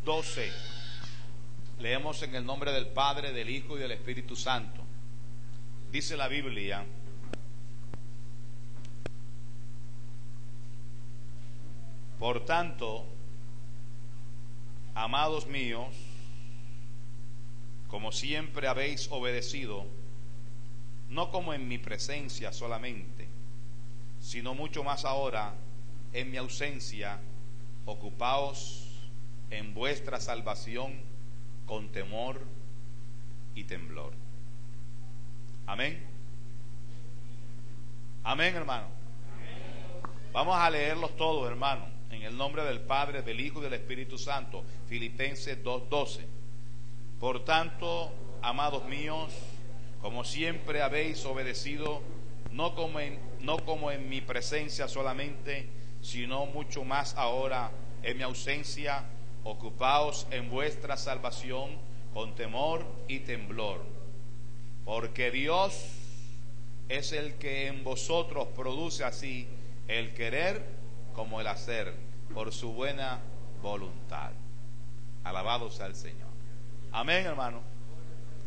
12. Leemos en el nombre del Padre, del Hijo y del Espíritu Santo. Dice la Biblia: por tanto, amados míos, como siempre habéis obedecido, no como en mi presencia solamente, sino mucho más ahora en mi ausencia, ocupaos en vuestra salvación con temor y temblor. Amén. Amén, hermano. Vamos a leerlos todos, hermano, en el nombre del Padre, del Hijo y del Espíritu Santo. Filipenses 2:12. Por tanto, amados míos, como siempre habéis obedecido, no como en mi presencia solamente, sino mucho más ahora en mi ausencia, ocupaos en vuestra salvación con temor y temblor, porque Dios es el que en vosotros produce así el querer como el hacer, por su buena voluntad. Alabado sea el Señor. Amén, hermano.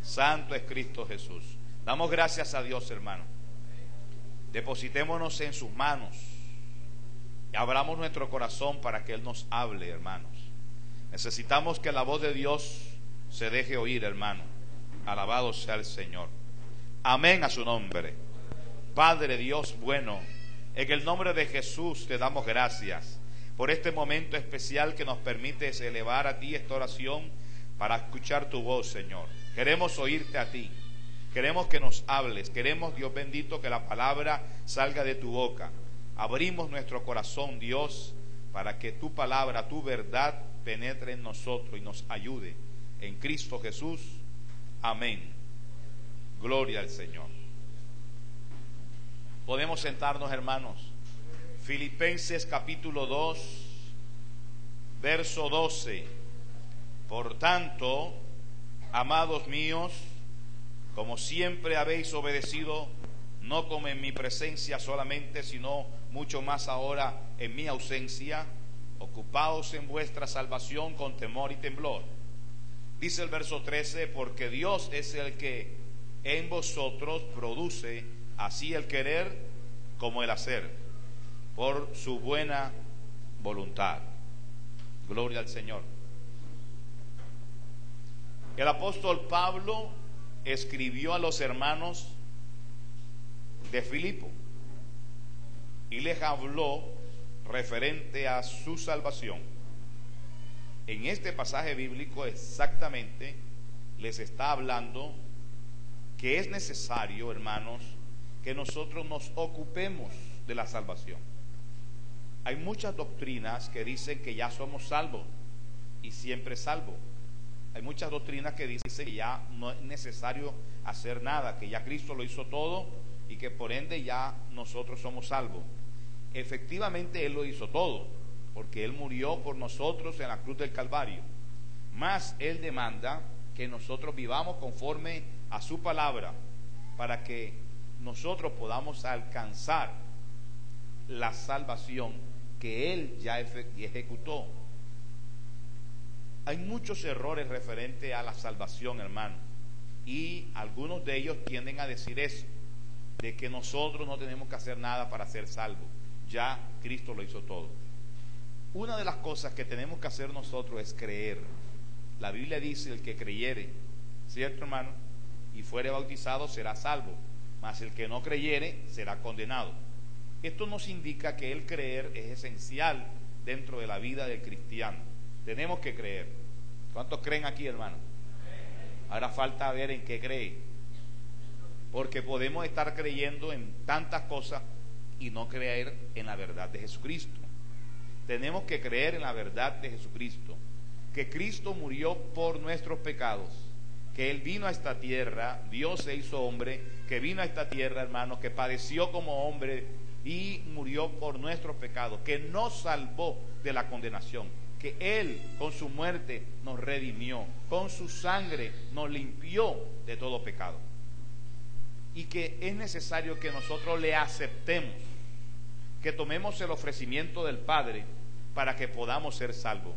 Santo es Cristo Jesús. Damos gracias a Dios, hermano. Depositémonos en sus manos y abramos nuestro corazón para que Él nos hable, hermanos. Necesitamos que la voz de Dios se deje oír, hermano. Alabado sea el Señor. Amén a su nombre. Padre Dios bueno, en el nombre de Jesús te damos gracias por este momento especial que nos permites elevar a ti esta oración para escuchar tu voz, Señor. Queremos oírte a ti. Queremos que nos hables. Queremos, Dios bendito, que la palabra salga de tu boca. Abrimos nuestro corazón, Dios, para que tu palabra, tu verdad penetre en nosotros y nos ayude. En Cristo Jesús. Amén. Gloria al Señor. Podemos sentarnos, hermanos. Filipenses capítulo 2, verso 12. Por tanto, amados míos, como siempre habéis obedecido, no como en mi presencia solamente, sino mucho más ahora en mi ausencia, ocupaos en vuestra salvación con temor y temblor. Dice el verso 13, porque Dios es el que en vosotros produce así el querer como el hacer, por su buena voluntad. Gloria al Señor. El apóstol Pablo escribió a los hermanos de Filipo y les habló referente a su salvación. En este pasaje bíblico exactamente les está hablando que es necesario, hermanos, que nosotros nos ocupemos de la salvación. Hay muchas doctrinas que dicen que ya somos salvos y siempre salvos. Hay muchas doctrinas que dicen que ya no es necesario hacer nada, que ya Cristo lo hizo todo y que por ende ya nosotros somos salvos. Efectivamente Él lo hizo todo, porque Él murió por nosotros en la cruz del Calvario. Mas Él demanda que nosotros vivamos conforme a su palabra, para que nosotros podamos alcanzar la salvación que Él ya ejecutó. Hay muchos errores referentes a la salvación, hermano, y algunos de ellos tienden a decir eso, de que nosotros no tenemos que hacer nada para ser salvos, ya Cristo lo hizo todo. Una de las cosas que tenemos que hacer nosotros es creer. La Biblia dice: el que creyere, ¿cierto, hermano?, y fuere bautizado será salvo, mas el que no creyere será condenado. Esto nos indica que el creer es esencial dentro de la vida del cristiano. Tenemos que creer. ¿Cuántos creen aquí, hermano? Ahora falta ver en qué cree, porque podemos estar creyendo en tantas cosas y no creer en la verdad de Jesucristo. Tenemos que creer en la verdad de Jesucristo, que Cristo murió por nuestros pecados, que Él vino a esta tierra, Dios se hizo hombre, que vino a esta tierra, hermanos, que padeció como hombre y murió por nuestros pecados, que nos salvó de la condenación, que Él con su muerte nos redimió, con su sangre nos limpió de todo pecado, y que es necesario que nosotros le aceptemos, que tomemos el ofrecimiento del Padre para que podamos ser salvos.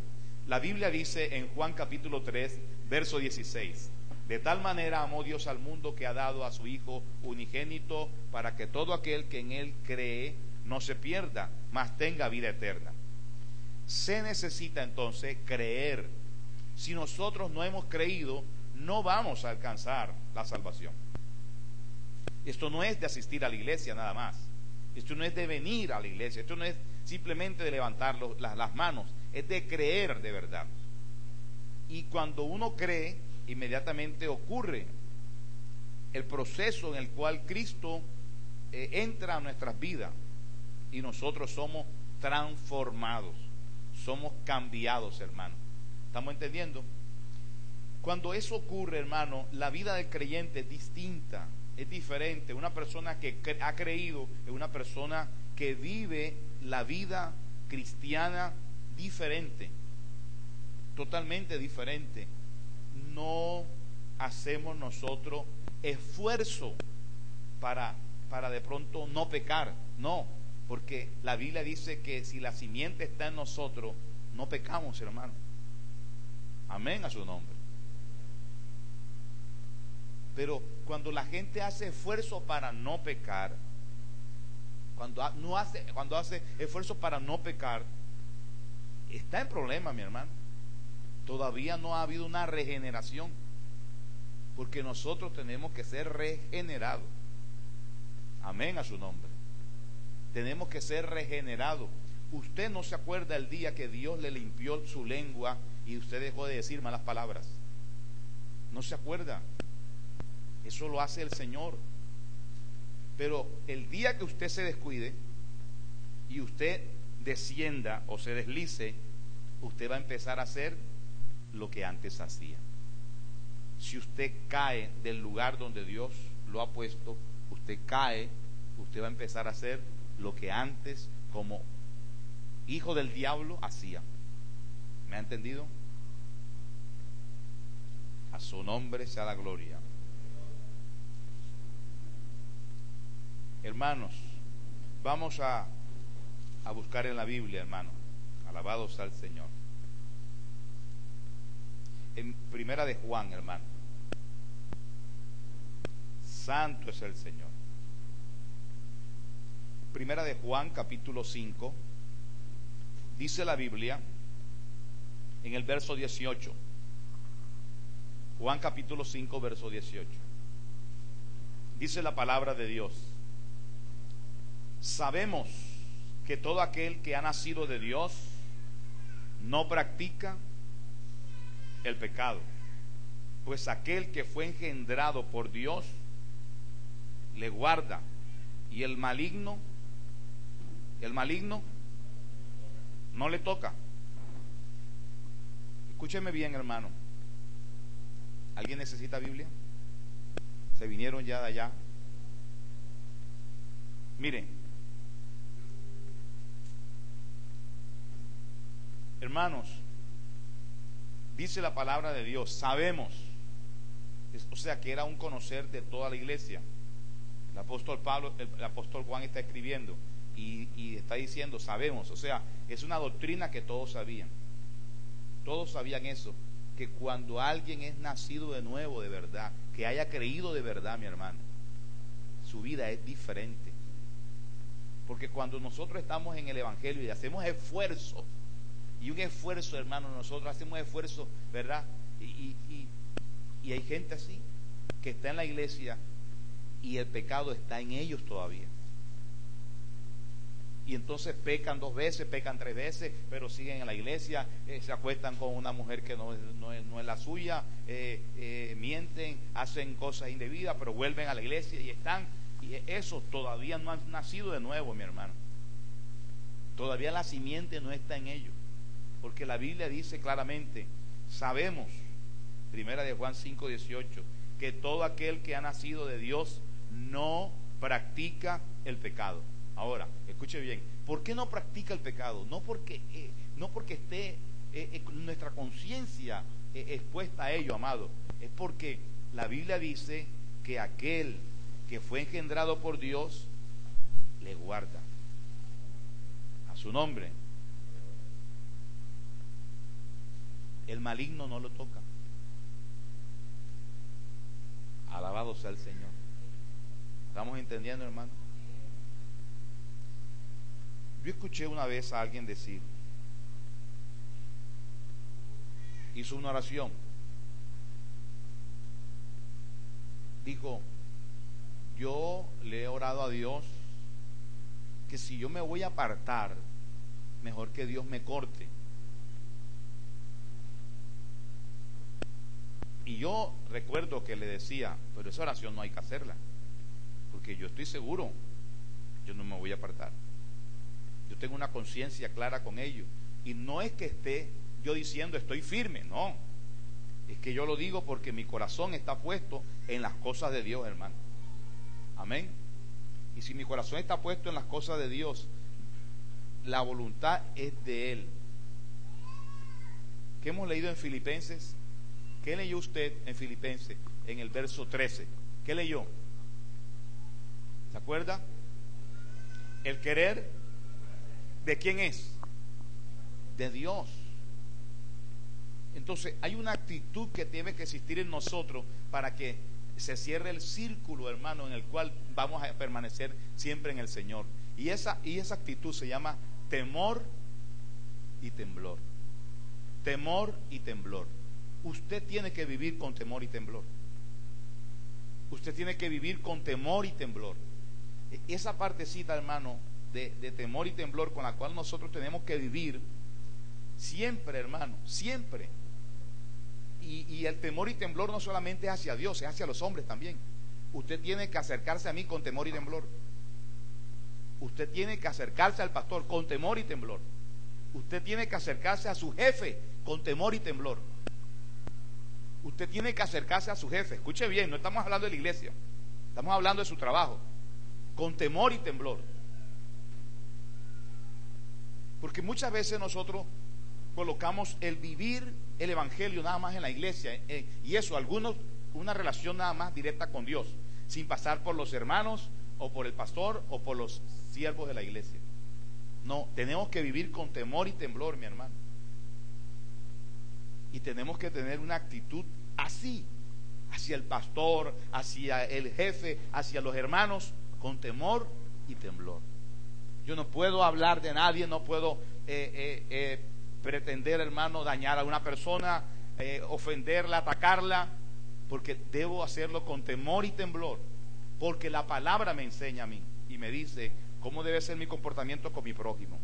La Biblia dice en Juan capítulo 3, verso 16: de tal manera amó Dios al mundo que ha dado a su Hijo unigénito, para que todo aquel que en Él cree no se pierda, mas tenga vida eterna. Se necesita entonces creer. Si nosotros no hemos creído, no vamos a alcanzar la salvación. Esto no es de asistir a la iglesia nada más. Esto no es de venir a la iglesia. Esto no es simplemente de levantar las manos. Es de creer de verdad. Y cuando uno cree, inmediatamente ocurre el proceso en el cual Cristo entra a nuestras vidas y nosotros somos transformados, somos cambiados, hermano. ¿Estamos entendiendo? Cuando eso ocurre, hermano, la vida del creyente es distinta, es diferente. Una persona que ha creído es una persona que vive la vida cristiana diferente, totalmente diferente. No hacemos nosotros esfuerzo para de pronto no pecar, no, porque la Biblia dice que si la simiente está en nosotros, no pecamos, hermano. Amén a su nombre. Pero cuando la gente hace esfuerzo para no pecar, cuando hace esfuerzo para no pecar, está en problema, mi hermano. Todavía no ha habido una regeneración, porque nosotros tenemos que ser regenerados. Amén a su nombre. Tenemos que ser regenerados. Usted no se acuerda el día que Dios le limpió su lengua y usted dejó de decir malas palabras. No se acuerda. Eso lo hace el Señor. Pero el día que usted se descuide y usted descienda o se deslice, usted va a empezar a hacer lo que antes hacía. Si usted cae del lugar donde Dios lo ha puesto, usted cae, usted va a empezar a hacer lo que antes como hijo del diablo hacía. ¿Me ha entendido? A su nombre sea la gloria. Hermanos, vamos a buscar en la Biblia, hermano. Alabado sea el Señor. En Primera de Juan, hermano. Santo es el Señor. Primera de Juan, capítulo 5. Dice la Biblia en el verso 18. Juan capítulo 5, verso 18. Dice la palabra de Dios: sabemos que todo aquel que ha nacido de Dios no practica el pecado, pues aquel que fue engendrado por Dios le guarda, y el maligno no le toca. Escúcheme bien, hermano. ¿Alguien necesita Biblia? ¿Se vinieron ya de allá? Miren, hermanos, dice la palabra de Dios, sabemos, o sea que era un conocer de toda la iglesia. El apóstol Juan está escribiendo y está diciendo sabemos, o sea, es una doctrina que todos sabían. Todos sabían eso, que cuando alguien es nacido de nuevo de verdad, que haya creído de verdad, mi hermano, su vida es diferente. Porque cuando nosotros estamos en el Evangelio y hacemos esfuerzo, y un esfuerzo, hermano, nosotros hacemos esfuerzo, ¿verdad? Y hay gente así, que está en la iglesia y el pecado está en ellos todavía. Y entonces pecan 2 veces, pecan 3 veces, pero siguen en la iglesia, se acuestan con una mujer que no es la suya, mienten, hacen cosas indebidas, pero vuelven a la iglesia y están, y esos todavía no han nacido de nuevo, mi hermano. Todavía la simiente no está en ellos, porque la Biblia dice claramente, sabemos, Primera de Juan 5, 18, que todo aquel que ha nacido de Dios no practica el pecado. Ahora, escuche bien, ¿por qué no practica el pecado? No porque esté nuestra conciencia expuesta a ello, amado. Es porque la Biblia dice que aquel que fue engendrado por Dios le guarda. A su nombre. el maligno no lo toca. Alabado sea el Señor. ¿Estamos entendiendo, hermano? Yo escuché una vez a alguien decir, hizo una oración, dijo: yo le he orado a Dios que si yo me voy a apartar, mejor que Dios me corte. Y yo recuerdo que le decía, pero esa oración no hay que hacerla, porque yo estoy seguro, yo no me voy a apartar. Yo tengo una conciencia clara con ello. Y no es que esté yo diciendo estoy firme, no. Es que yo lo digo porque mi corazón está puesto en las cosas de Dios, hermano. Amén. Y si mi corazón está puesto en las cosas de Dios, la voluntad es de Él. ¿Qué hemos leído en Filipenses? ¿Qué leyó usted en Filipenses en el verso 13? ¿Qué leyó? ¿Se acuerda? El querer, ¿de quién es? De Dios. Entonces hay una actitud que tiene que existir en nosotros para que se cierre el círculo, hermano, en el cual vamos a permanecer siempre en el Señor. Y esa actitud se llama temor y temblor. Temor y temblor. Usted tiene que vivir con temor y temblor. Usted tiene que vivir con temor y temblor. Esa partecita, hermano, de temor y temblor con la cual nosotros tenemos que vivir siempre, hermano, siempre. Y el temor y temblor no solamente es hacia Dios, es hacia los hombres también. Usted tiene que acercarse a mí con temor y temblor. Usted tiene que acercarse al pastor con temor y temblor. Usted tiene que acercarse a su jefe con temor y temblor. Usted tiene que acercarse a su jefe. Escuche bien, no estamos hablando de la iglesia, estamos hablando de su trabajo, con temor y temblor. Porque muchas veces nosotros colocamos el vivir el evangelio nada más en la iglesia, y eso, algunos, una relación nada más directa con Dios, sin pasar por los hermanos o por el pastor o por los siervos de la iglesia. No, tenemos que vivir con temor y temblor, mi hermano. Y tenemos que tener una actitud así, hacia el pastor, hacia el jefe, hacia los hermanos, con temor y temblor. Yo no puedo hablar de nadie, no puedo pretender, hermano, dañar a una persona, ofenderla, atacarla, porque debo hacerlo con temor y temblor, porque la palabra me enseña a mí y me dice cómo debe ser mi comportamiento con mi prójimo,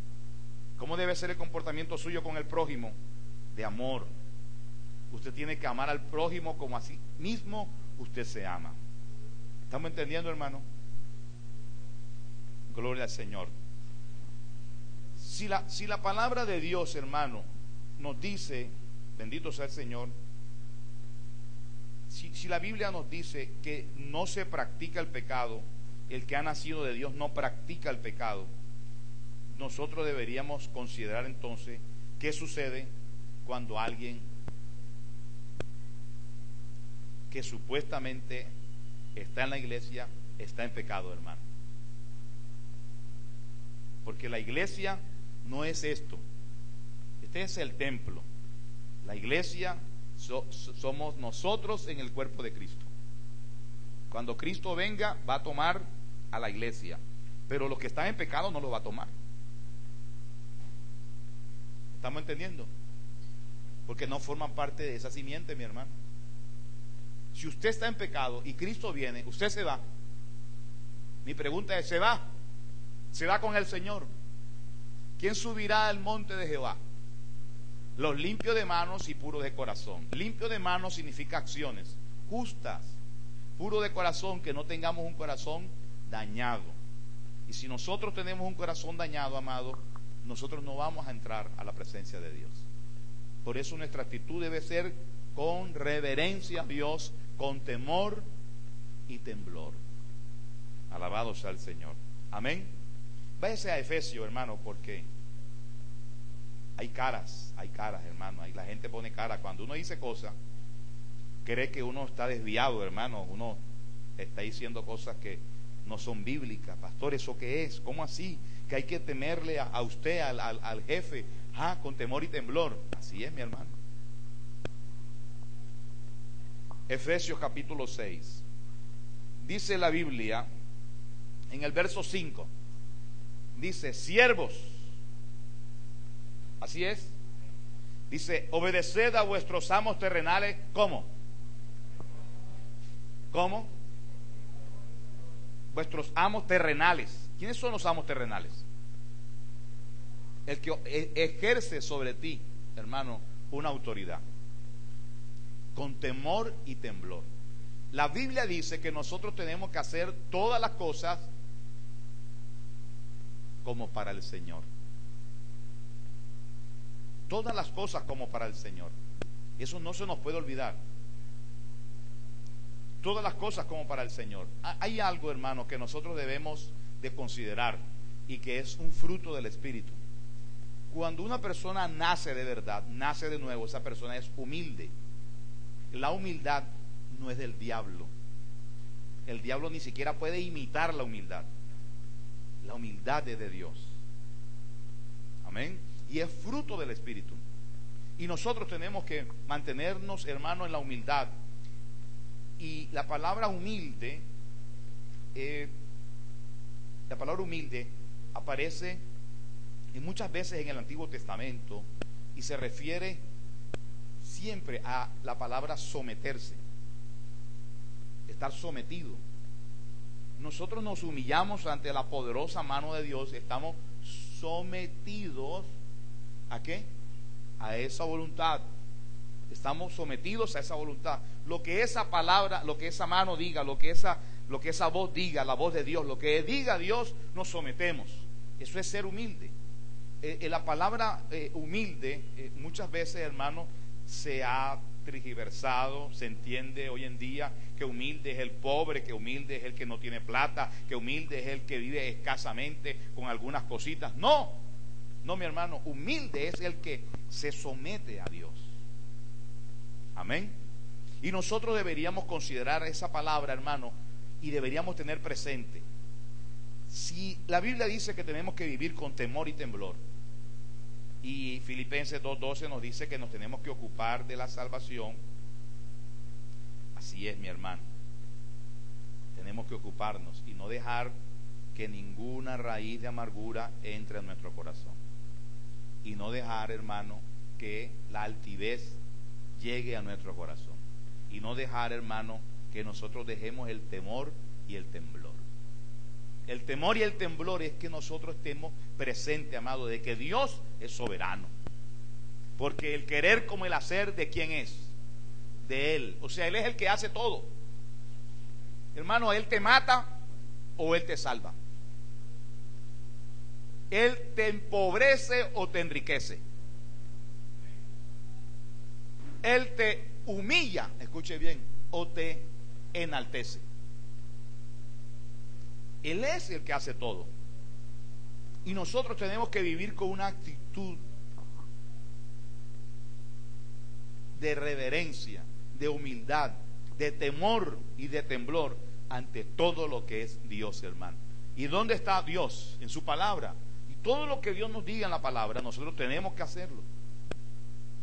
cómo debe ser el comportamiento suyo con el prójimo, de amor. Usted tiene que amar al prójimo como a sí mismo usted se ama. ¿Estamos entendiendo, hermano? Gloria al Señor. Si la palabra de Dios, hermano, nos dice, bendito sea el Señor, si la Biblia nos dice que no se practica el pecado, el que ha nacido de Dios no practica el pecado, nosotros deberíamos considerar entonces qué sucede cuando alguien que supuestamente está en la iglesia está en pecado, hermano. Porque la iglesia no es esto. Este es el templo. La iglesia somos nosotros en el cuerpo de Cristo. Cuando Cristo venga, va a tomar a la iglesia, pero los que están en pecado no lo va a tomar. ¿Estamos entendiendo? Porque no forman parte de esa simiente, mi hermano. Si usted está en pecado y Cristo viene, usted se va. Mi pregunta es, ¿se va? ¿Se va con el Señor? ¿Quién subirá al monte de Jehová? Los limpios de manos y puros de corazón. Limpio de manos significa acciones justas. Puro de corazón, que no tengamos un corazón dañado. Y si nosotros tenemos un corazón dañado, amado, nosotros no vamos a entrar a la presencia de Dios. Por eso nuestra actitud debe ser con reverencia a Dios, con temor y temblor. Alabado sea el Señor. Amén. Váyase a Efesios, hermano, porque hay caras, hermano. Ahí la gente pone cara. Cuando uno dice cosas, cree que uno está desviado, hermano. Uno está diciendo cosas que no son bíblicas. Pastor, ¿eso qué es? ¿Cómo así? Que hay que temerle a usted, al jefe, con temor y temblor. Así es, mi hermano. Efesios capítulo 6. Dice la Biblia en el verso 5. Dice, siervos. Así es. Dice, obedeced a vuestros amos terrenales. ¿Cómo? ¿Cómo? Vuestros amos terrenales. ¿Quiénes son los amos terrenales? El que ejerce sobre ti, hermano, una autoridad, con temor y temblor. La Biblia dice que nosotros tenemos que hacer todas las cosas como para el Señor. Todas las cosas como para el Señor. Eso no se nos puede olvidar. Todas las cosas como para el Señor. Hay algo, hermano, que nosotros debemos de considerar y que es un fruto del Espíritu. Cuando una persona nace de verdad, nace de nuevo, esa persona es humilde. La humildad no es del diablo. El diablo ni siquiera puede imitar la humildad. La humildad es de Dios. Amén. Y es fruto del Espíritu. Y nosotros tenemos que mantenernos, hermanos, en la humildad. Y la palabra humilde aparece muchas veces en el Antiguo Testamento y se refiere siempre a la palabra someterse, estar sometido. Nosotros nos humillamos ante la poderosa mano de Dios, estamos sometidos ¿a qué? A esa voluntad. Estamos sometidos a esa voluntad. Lo que esa palabra, lo que esa mano diga, lo que esa voz diga, la voz de Dios, lo que diga Dios, nos sometemos. Eso es ser humilde. La palabra humilde muchas veces, hermano, se ha tergiversado. Se entiende hoy en día que humilde es el pobre, que humilde es el que no tiene plata, que humilde es el que vive escasamente con algunas cositas. No, mi hermano, humilde es el que se somete a Dios. Amén. Y nosotros deberíamos considerar esa palabra, hermano, y deberíamos tener presente. Si la Biblia dice que tenemos que vivir con temor y temblor, y Filipenses 2:12 nos dice que nos tenemos que ocupar de la salvación, así es, mi hermano. Tenemos que ocuparnos y no dejar que ninguna raíz de amargura entre en nuestro corazón. Y no dejar, hermano, que la altivez llegue a nuestro corazón. Y no dejar, hermano, que nosotros dejemos el temor y el temblor. El temor y el temblor es que nosotros estemos presentes, amado, de que Dios es soberano. Porque el querer como el hacer, ¿de quién es? De Él. O sea, Él es el que hace todo. Hermano, Él te mata o Él te salva. Él te empobrece o te enriquece. Él te humilla, escuche bien, o te enaltece. Él es el que hace todo. Y nosotros tenemos que vivir con una actitud de reverencia, de humildad, de temor y de temblor ante todo lo que es Dios, hermano. ¿Y dónde está Dios? En su palabra. Y todo lo que Dios nos diga en la palabra, nosotros tenemos que hacerlo.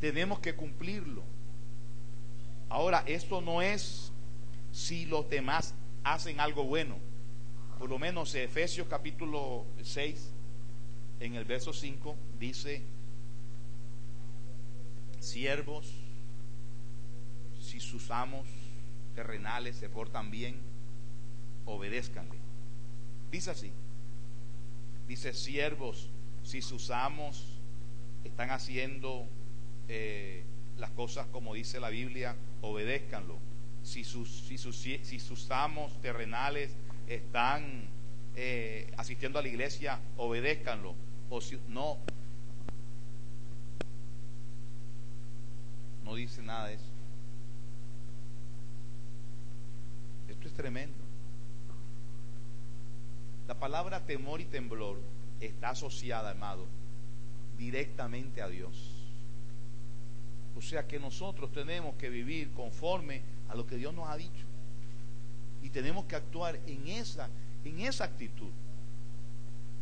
Tenemos que cumplirlo. Ahora, esto no es si los demás hacen algo bueno. Por lo menos Efesios capítulo 6, en el verso 5, dice: siervos, si sus amos terrenales se portan bien, obedézcanle. Dice así. Dice: siervos, si sus amos están haciendo las cosas como dice la Biblia, obedézcanlo. Si sus amos terrenales están asistiendo a la iglesia, obedézcanlo. O si no dice nada de eso. Esto es tremendo. La palabra temor y temblor está asociada, amado, directamente a Dios. O sea que nosotros tenemos que vivir conforme a lo que Dios nos ha dicho. Y tenemos que actuar en esa actitud.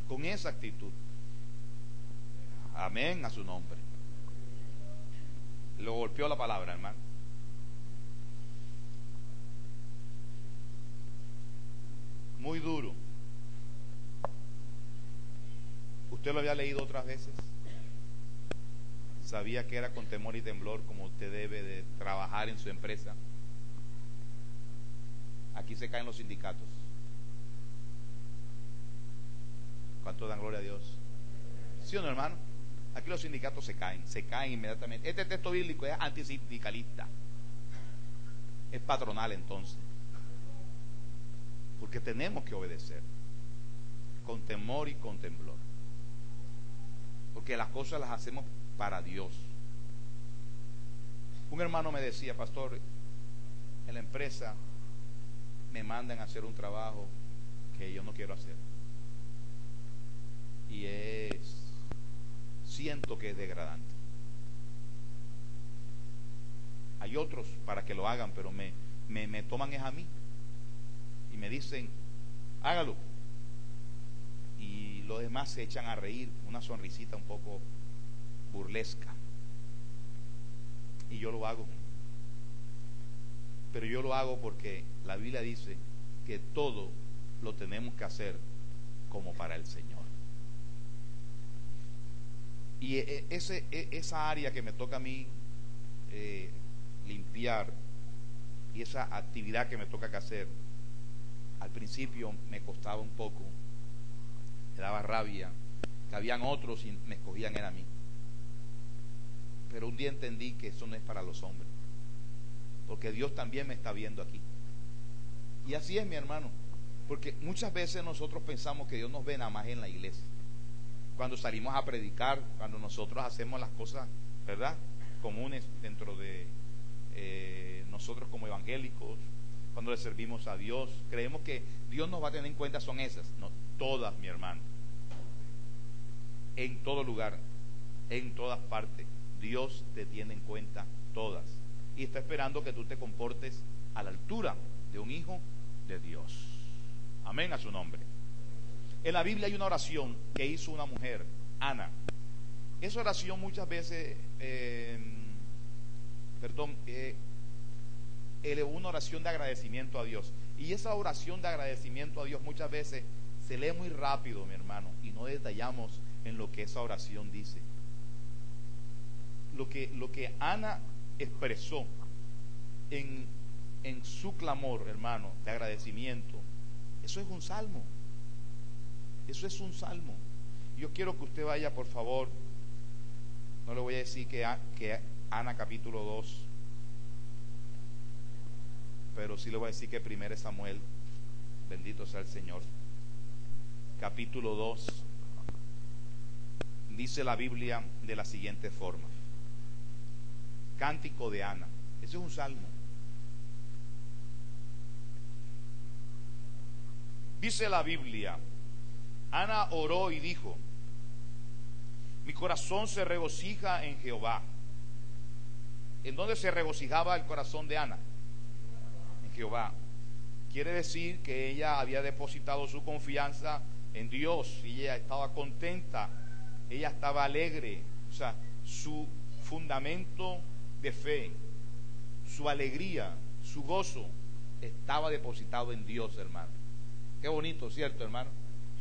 Con esa actitud. Amén a su nombre. Lo golpeó la palabra, hermano. muy duro. ¿Usted lo había leído otras veces? ¿Sabía que era con temor y temblor como usted debe de trabajar en su empresa? Aquí se caen los sindicatos. ¿Cuánto dan gloria a Dios? ¿Sí o no, hermano? Aquí los sindicatos se caen inmediatamente. Este texto bíblico es antisindicalista, es patronal entonces, porque tenemos que obedecer con temor y con temblor, porque las cosas las hacemos para Dios. Un hermano me decía: pastor, en la empresa me mandan a hacer un trabajo que yo no quiero hacer, y siento que es degradante. Hay otros para que lo hagan, pero me toman es a mí y me dicen: hágalo, y los demás se echan a reír, una sonrisita un poco burlesca, y yo lo hago. Pero yo lo hago porque la Biblia dice que todo lo tenemos que hacer como para el Señor. Y esa área que me toca a mí limpiar, y esa actividad que me toca que hacer, al principio me costaba un poco, me daba rabia, que habían otros y me escogían era a mí. Pero un día entendí que eso no es para los hombres, porque Dios también me está viendo aquí. Y así es, mi hermano, porque muchas veces nosotros pensamos que Dios nos ve nada más en la iglesia, cuando salimos a predicar, cuando nosotros hacemos las cosas, ¿verdad?, comunes dentro de nosotros como evangélicos, cuando le servimos a Dios. Creemos que Dios nos va a tener en cuenta, son esas. No, todas, mi hermano. En todo lugar, en todas partes, Dios te tiene en cuenta todas, y está esperando que tú te comportes a la altura de un hijo de Dios. Amén a su nombre. En la Biblia hay una oración que hizo una mujer, Ana. Esa oración muchas veces elevó una oración de agradecimiento a Dios, y esa oración de agradecimiento a Dios muchas veces se lee muy rápido, mi hermano, y no detallamos en lo que esa oración dice. Lo que Ana expresó en su clamor, hermano, de agradecimiento, eso es un salmo. Eso es un salmo. Yo quiero que usted vaya, por favor. No le voy a decir que Ana capítulo 2, pero sí le voy a decir que 1 Samuel, bendito sea el Señor, capítulo 2, dice la Biblia de la siguiente forma: Cántico de Ana. Ese es un salmo. Dice la Biblia: Ana oró y dijo: mi corazón se regocija en Jehová. ¿En dónde se regocijaba el corazón de Ana? En Jehová. Quiere decir que ella había depositado su confianza en Dios, y ella estaba contenta, ella estaba alegre. O sea, su fundamento de fe, su alegría, su gozo estaba depositado en Dios, hermano. Qué bonito, ¿cierto, hermano?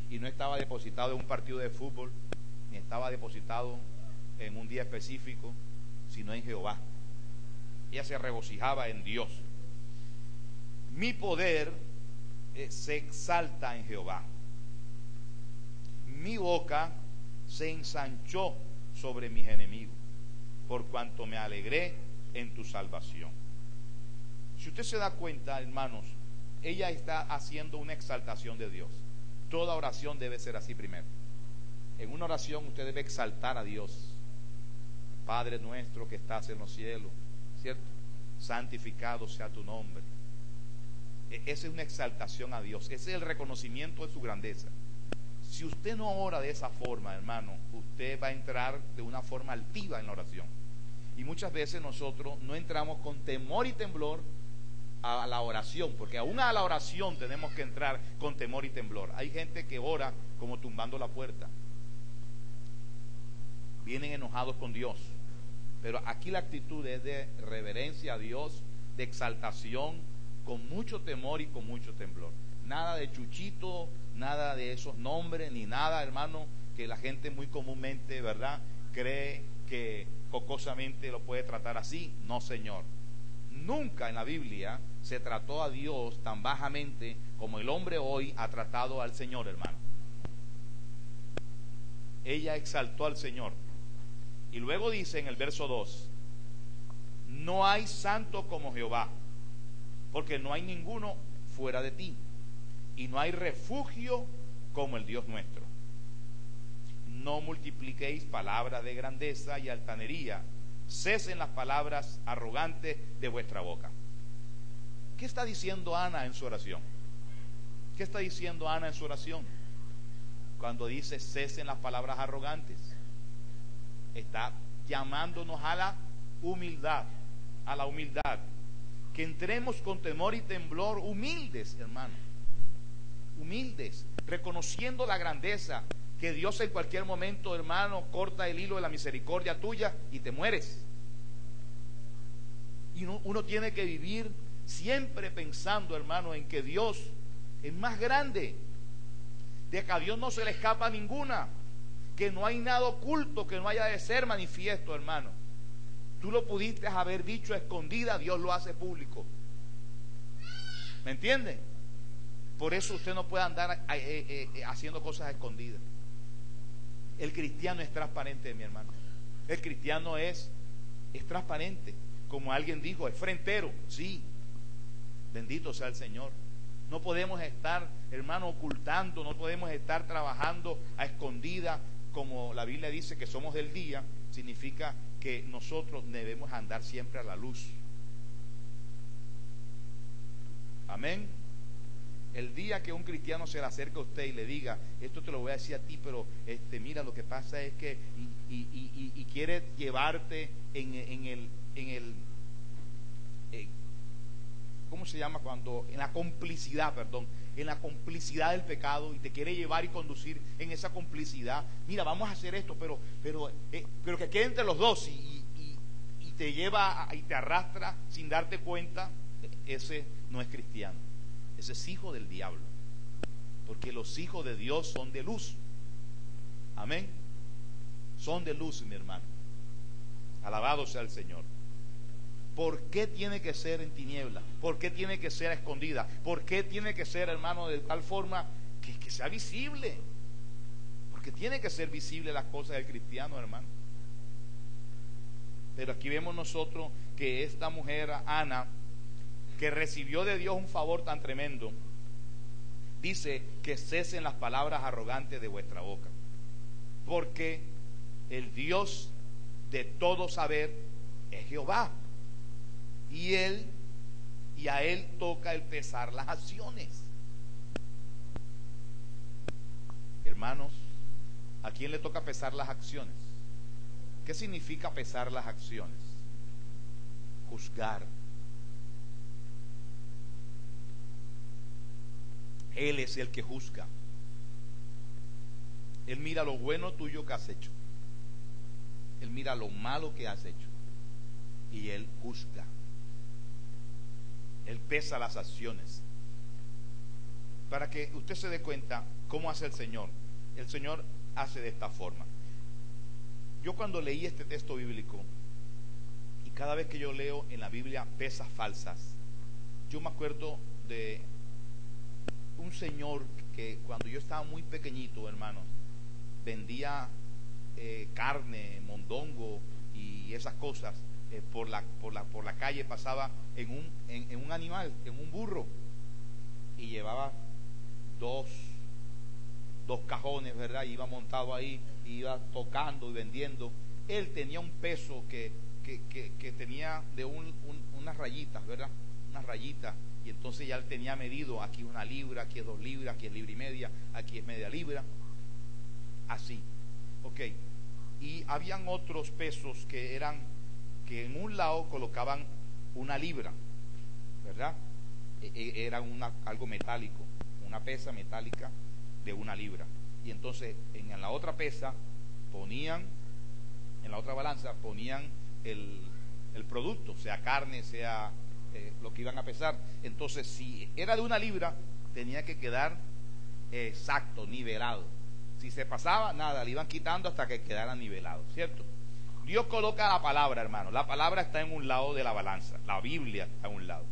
Y no estaba depositado en un partido de fútbol, ni estaba depositado en un día específico, sino en Jehová. Ella se regocijaba en Dios. Mi poder se exalta en Jehová. Mi boca se ensanchó sobre mis enemigos, por cuanto me alegré en tu salvación. Si usted se da cuenta, hermanos, ella está haciendo una exaltación de Dios. Toda oración debe ser así primero. En una oración usted debe exaltar a Dios. Padre nuestro que estás en los cielos, ¿cierto? Santificado sea tu nombre. Esa es una exaltación a Dios. Ese es el reconocimiento de su grandeza. Si usted no ora de esa forma, hermano, usted va a entrar de una forma altiva en la oración. Y muchas veces nosotros no entramos con temor y temblor a la oración, porque aún a la oración tenemos que entrar con temor y temblor. Hay gente que ora como tumbando la puerta. Vienen enojados con Dios. Pero aquí la actitud es de reverencia a Dios, de exaltación, con mucho temor y con mucho temblor. nada de Chuchito, nada de esos nombres, ni nada, hermano, que la gente muy comúnmente, ¿verdad?, cree que jocosamente lo puede tratar así. No, Señor. Nunca en la Biblia se trató a Dios tan bajamente como el hombre hoy ha tratado al Señor, hermano. Ella exaltó al Señor. Y luego dice en el verso 2: no hay santo como Jehová, porque no hay ninguno fuera de ti, y no hay refugio como el Dios nuestro. No multipliquéis palabras de grandeza y altanería, cesen las palabras arrogantes de vuestra boca. ¿Qué está diciendo Ana en su oración? ¿Qué está diciendo Ana en su oración? Cuando dice cesen las palabras arrogantes, está llamándonos a la humildad, que entremos con temor y temblor, humildes, hermano, humildes, reconociendo la grandeza, que Dios en cualquier momento, hermano, corta el hilo de la misericordia tuya y te mueres. Y uno tiene que vivir siempre pensando, hermano, en que Dios es más grande, de que a Dios no se le escapa ninguna, que no hay nada oculto que no haya de ser manifiesto, hermano. Tú lo pudiste haber dicho a escondida, Dios lo hace público. ¿Me entiende? Por eso usted no puede andar haciendo cosas escondidas. El cristiano es transparente, mi hermano. El cristiano es transparente. Como alguien dijo, es frentero. Sí, bendito sea el Señor. No podemos estar, hermano, ocultando, no podemos estar trabajando a escondida. Como la Biblia dice que somos del día, significa que nosotros debemos andar siempre a la luz. Amén. El día que un cristiano se le acerque a usted y le diga, esto te lo voy a decir a ti, pero mira, lo que pasa es que y quiere llevarte en el ¿cómo se llama? Cuando en la complicidad, en la complicidad del pecado, y te quiere llevar y conducir en esa complicidad. Mira, vamos a hacer esto, pero que quede entre los dos, y te lleva y te arrastra sin darte cuenta. Ese no es cristiano, ese es hijo del diablo, porque los hijos de Dios son de luz. Amén. Son de luz, mi hermano. Alabado sea el Señor. ¿Por qué tiene que ser en tiniebla? ¿Por qué tiene que ser a escondida? ¿Por qué tiene que ser, hermano, de tal forma que sea visible? Porque tiene que ser visible las cosas del cristiano, hermano. Pero aquí vemos nosotros que esta mujer, Ana, que recibió de Dios un favor tan tremendo, dice que cesen las palabras arrogantes de vuestra boca, porque el Dios de todo saber es Jehová, y a él toca el pesar las acciones. Hermanos, ¿a quién le toca pesar las acciones? ¿Qué significa pesar las acciones? Juzgar. Él es el que juzga. Él mira lo bueno tuyo que has hecho, Él mira lo malo que has hecho, y Él juzga. Él pesa las acciones. Para que usted se dé cuenta cómo hace el Señor. El Señor hace de esta forma. Yo cuando leí este texto bíblico, y cada vez que yo leo en la Biblia pesas falsas, yo me acuerdo de un señor que cuando yo estaba muy pequeñito, hermanos, vendía carne, mondongo y esas cosas. Por la calle pasaba en un animal, en un burro, y llevaba dos cajones, ¿verdad? Y iba montado ahí, y iba tocando y vendiendo. Él tenía un peso que tenía de unas rayitas, ¿verdad? Unas rayitas, y entonces ya él tenía medido, aquí 1 libra, aquí es 2 libras, aquí es 1,5 libras, aquí es media libra, así, ok. Y habían otros pesos que en un lado colocaban 1 libra, ¿verdad? Era algo metálico, una pesa metálica de 1 libra. Y entonces en la otra pesa ponían, en la otra balanza ponían el producto, sea carne, sea lo que iban a pesar. Entonces si era de 1 libra, tenía que quedar exacto, nivelado. Si se pasaba, nada, le iban quitando hasta que quedara nivelado, ¿cierto? Dios coloca la palabra, hermano. La palabra está en un lado de la balanza, la Biblia está en un lado,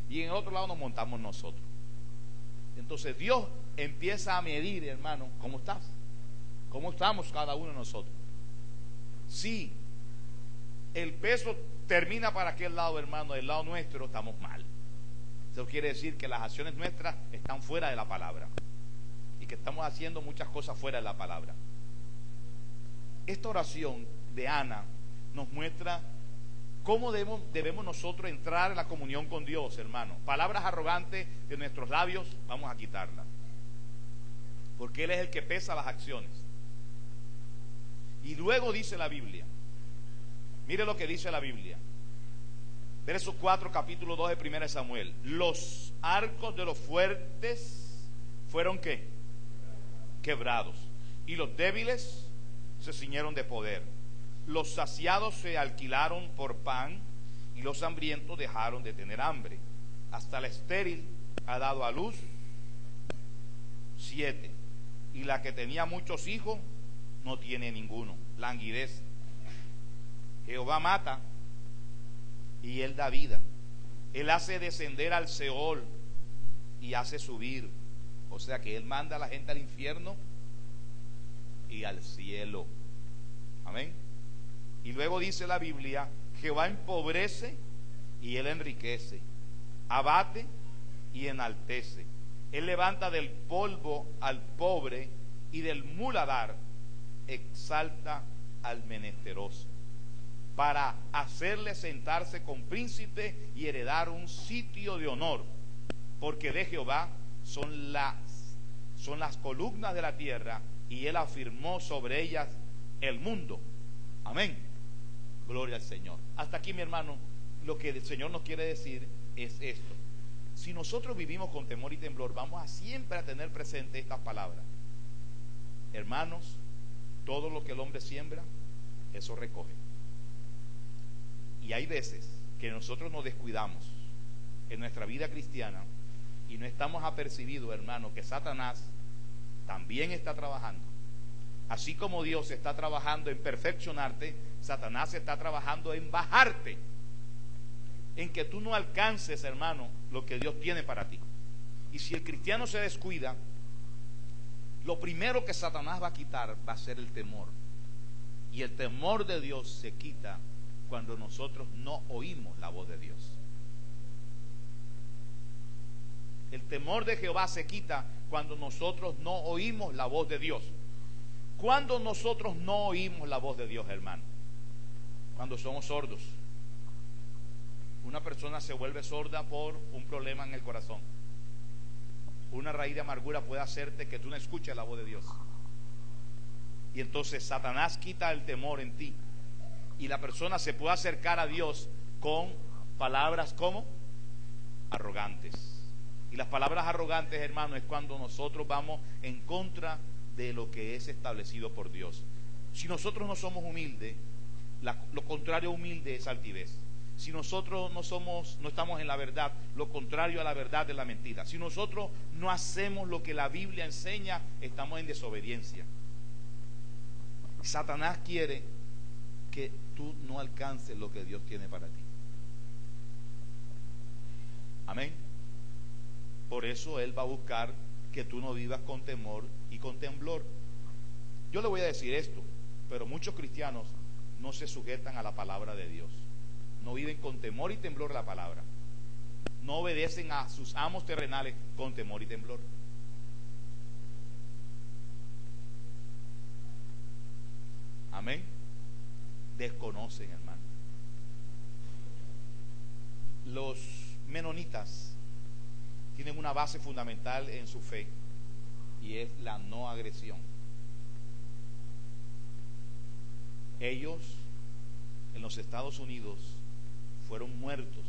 y en el otro lado nos montamos nosotros. Entonces Dios empieza a medir, hermano, ¿cómo estás? ¿Cómo estamos cada uno de nosotros? Si el peso termina para aquel lado, hermano, del lado nuestro, estamos mal. Eso quiere decir que las acciones nuestras están fuera de la palabra y que estamos haciendo muchas cosas fuera de la palabra. Esta oración de Ana nos muestra cómo debemos nosotros entrar en la comunión con Dios, hermano. Palabras arrogantes de nuestros labios, vamos a quitarlas, porque Él es el que pesa las acciones. Y luego dice la Biblia, mire lo que dice la Biblia, verso 4, capítulo 2 de 1 Samuel: los arcos de los fuertes fueron ¿qué? Quebrados, y los débiles se ciñeron de poder. Los saciados se alquilaron por pan, y los hambrientos dejaron de tener hambre. Hasta la estéril ha dado a luz 7, y la que tenía muchos hijos no tiene ninguno. Languidez. Jehová mata y Él da vida. Él hace descender al Seol y hace subir. O sea que Él manda a la gente al infierno y al cielo. Amén. Y luego dice la Biblia: Jehová empobrece y Él enriquece, abate y enaltece. Él levanta del polvo al pobre, y del muladar exalta al menesteroso, para hacerle sentarse con príncipe y heredar un sitio de honor. Porque de Jehová son las columnas de la tierra, y Él afirmó sobre ellas el mundo. Amén. Gloria al Señor. Hasta aquí, mi hermano, lo que el Señor nos quiere decir es esto: si nosotros vivimos con temor y temblor, vamos a siempre a tener presente estas palabras. Hermanos, todo lo que el hombre siembra, eso recoge. Y hay veces que nosotros nos descuidamos en nuestra vida cristiana y no estamos apercibidos, hermano, que Satanás también está trabajando. Así como Dios está trabajando en perfeccionarte, Satanás está trabajando en bajarte, en que tú no alcances, hermano, lo que Dios tiene para ti. Y si el cristiano se descuida, lo primero que Satanás va a quitar va a ser el temor. Y el temor de Dios se quita cuando nosotros no oímos la voz de Dios. El temor de Jehová se quita cuando nosotros no oímos la voz de Dios. Cuando nosotros no oímos la voz de Dios, hermano, cuando somos sordos. Una persona se vuelve sorda por un problema en el corazón. Una raíz de amargura puede hacerte que tú no escuches la voz de Dios. Y entonces Satanás quita el temor en ti, y la persona se puede acercar a Dios con palabras como arrogantes. Y las palabras arrogantes, hermano, es cuando nosotros vamos en contra de lo que es establecido por Dios. Si nosotros no somos humildes, lo contrario a humilde es altivez. Si nosotros no estamos en la verdad, lo contrario a la verdad es la mentira. Si nosotros no hacemos lo que la Biblia enseña, estamos en desobediencia. Satanás quiere que tú no alcances lo que Dios tiene para ti. Amén. Por eso Él va a buscar que tú no vivas con temor y con temblor. Yo le voy a decir esto, pero muchos cristianos no se sujetan a la palabra de Dios. No viven con temor y temblor la palabra. No obedecen a sus amos terrenales con temor y temblor. Amén. Desconocen, hermano. Los menonitas tienen una base fundamental en su fe, y es la no agresión. Ellos en los Estados Unidos fueron muertos.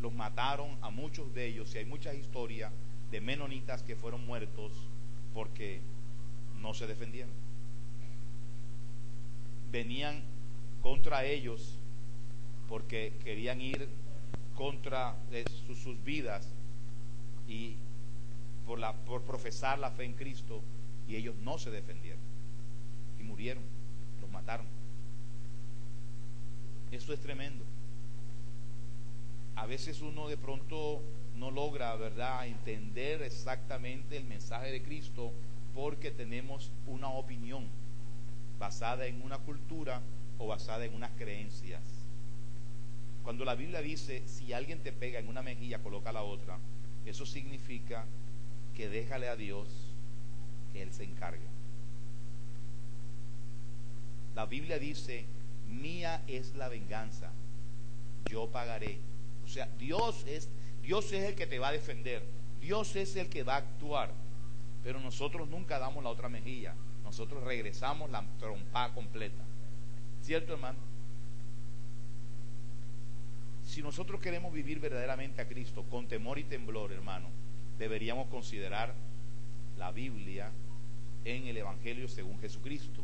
Los mataron a muchos de ellos, y hay muchas historias de menonitas que fueron muertos porque no se defendieron. Venían contra ellos porque querían ir contra sus vidas, y por profesar la fe en Cristo, y ellos no se defendieron y murieron, los mataron. Eso es tremendo. A veces uno de pronto no logra, ¿verdad?, entender exactamente el mensaje de Cristo porque tenemos una opinión basada en una cultura o basada en unas creencias. Cuando la Biblia dice, si alguien te pega en una mejilla, coloca la otra, eso significa que déjale a Dios que Él se encargue. La Biblia dice, mía es la venganza, yo pagaré. O sea, Dios es el que te va a defender, Dios es el que va a actuar, pero nosotros nunca damos la otra mejilla, nosotros regresamos la trompada completa. ¿Cierto, hermano? Si nosotros queremos vivir verdaderamente a Cristo con temor y temblor, hermano, deberíamos considerar la Biblia en el Evangelio según Jesucristo.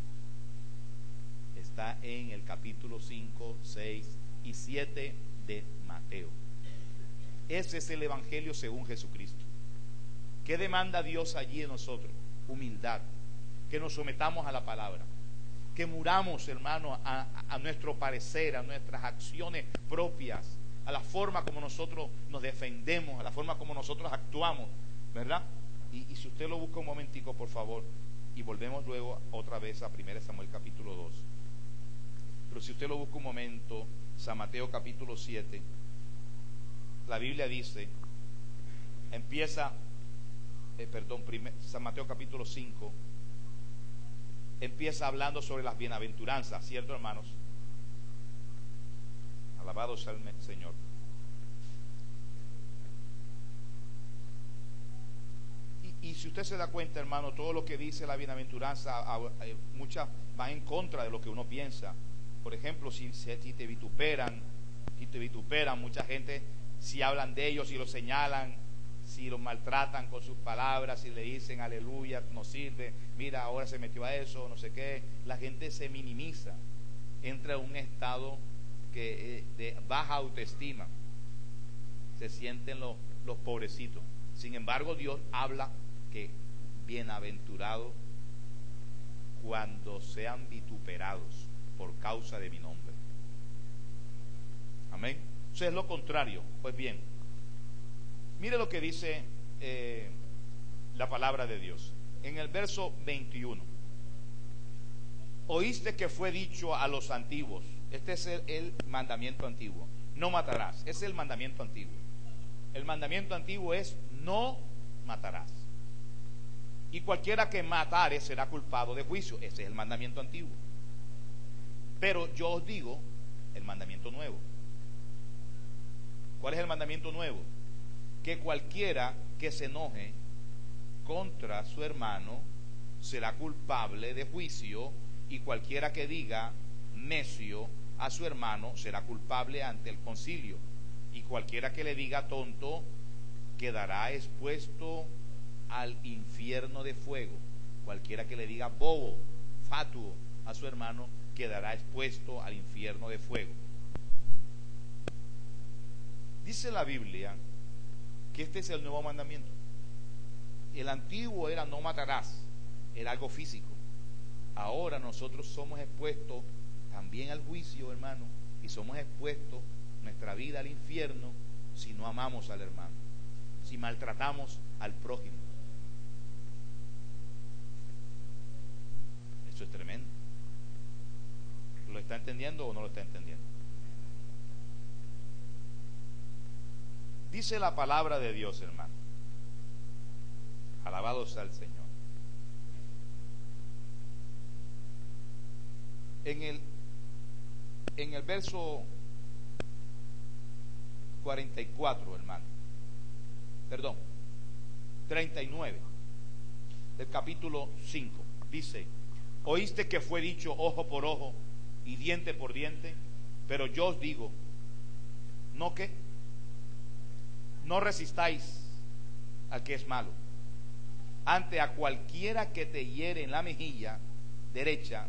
Está en el capítulo 5, 6 y 7 de Mateo. Ese es el Evangelio según Jesucristo. ¿Qué demanda Dios allí de nosotros? Humildad, que nos sometamos a la palabra, que muramos, hermano, a nuestro parecer, a nuestras acciones propias, a la forma como nosotros nos defendemos, a la forma como nosotros actuamos, ¿verdad? Y si usted lo busca un momentico, por favor, y volvemos luego otra vez a 1 Samuel capítulo 2. Pero si usted lo busca un momento, San Mateo capítulo 7, la Biblia dice, San Mateo capítulo 5, empieza hablando sobre las bienaventuranzas, ¿cierto, hermanos? Alabado sea el Señor. Y si usted se da cuenta, hermano, todo lo que dice la bienaventuranza, muchas van en contra de lo que uno piensa. Por ejemplo, si te vituperan, mucha gente, si hablan de ellos, si los señalan, si los maltratan con sus palabras, si le dicen aleluya, no sirve, mira, ahora se metió a eso, no sé qué, la gente se minimiza, entra en un estado de baja autoestima, se sienten los pobrecitos. Sin embargo, Dios habla que bienaventurados cuando sean vituperados por causa de mi nombre. Amén. Eso es lo contrario. Pues bien, mire lo que dice la palabra de Dios en el verso 21. Oíste que fue dicho a los antiguos. Este es el mandamiento antiguo. No matarás. Ese es el mandamiento antiguo. El mandamiento antiguo es no matarás. Y cualquiera que matare será culpado de juicio. Ese es el mandamiento antiguo. Pero yo os digo el mandamiento nuevo. ¿Cuál es el mandamiento nuevo? Que cualquiera que se enoje contra su hermano será culpable de juicio, y cualquiera que diga necio a su hermano será culpable ante el concilio, y cualquiera que le diga tonto quedará expuesto al infierno de fuego. Cualquiera que le diga bobo, fatuo a su hermano quedará expuesto al infierno de fuego. Dice la Biblia que este es el nuevo mandamiento. El antiguo era no matarás, era algo físico. Ahora nosotros somos expuestos también al juicio, hermano, y somos expuestos nuestra vida al infierno si no amamos al hermano, si maltratamos al prójimo. Eso es tremendo. ¿Lo está entendiendo o no lo está entendiendo? Dice la palabra de Dios, hermano. Alabado sea el Señor. En el verso 44, hermano. Perdón, 39 del capítulo 5. Dice: oíste que fue dicho ojo por ojo y diente por diente, pero yo os digo, ¿no qué? No resistáis al que es malo. Ante a cualquiera que te hiere en la mejilla derecha,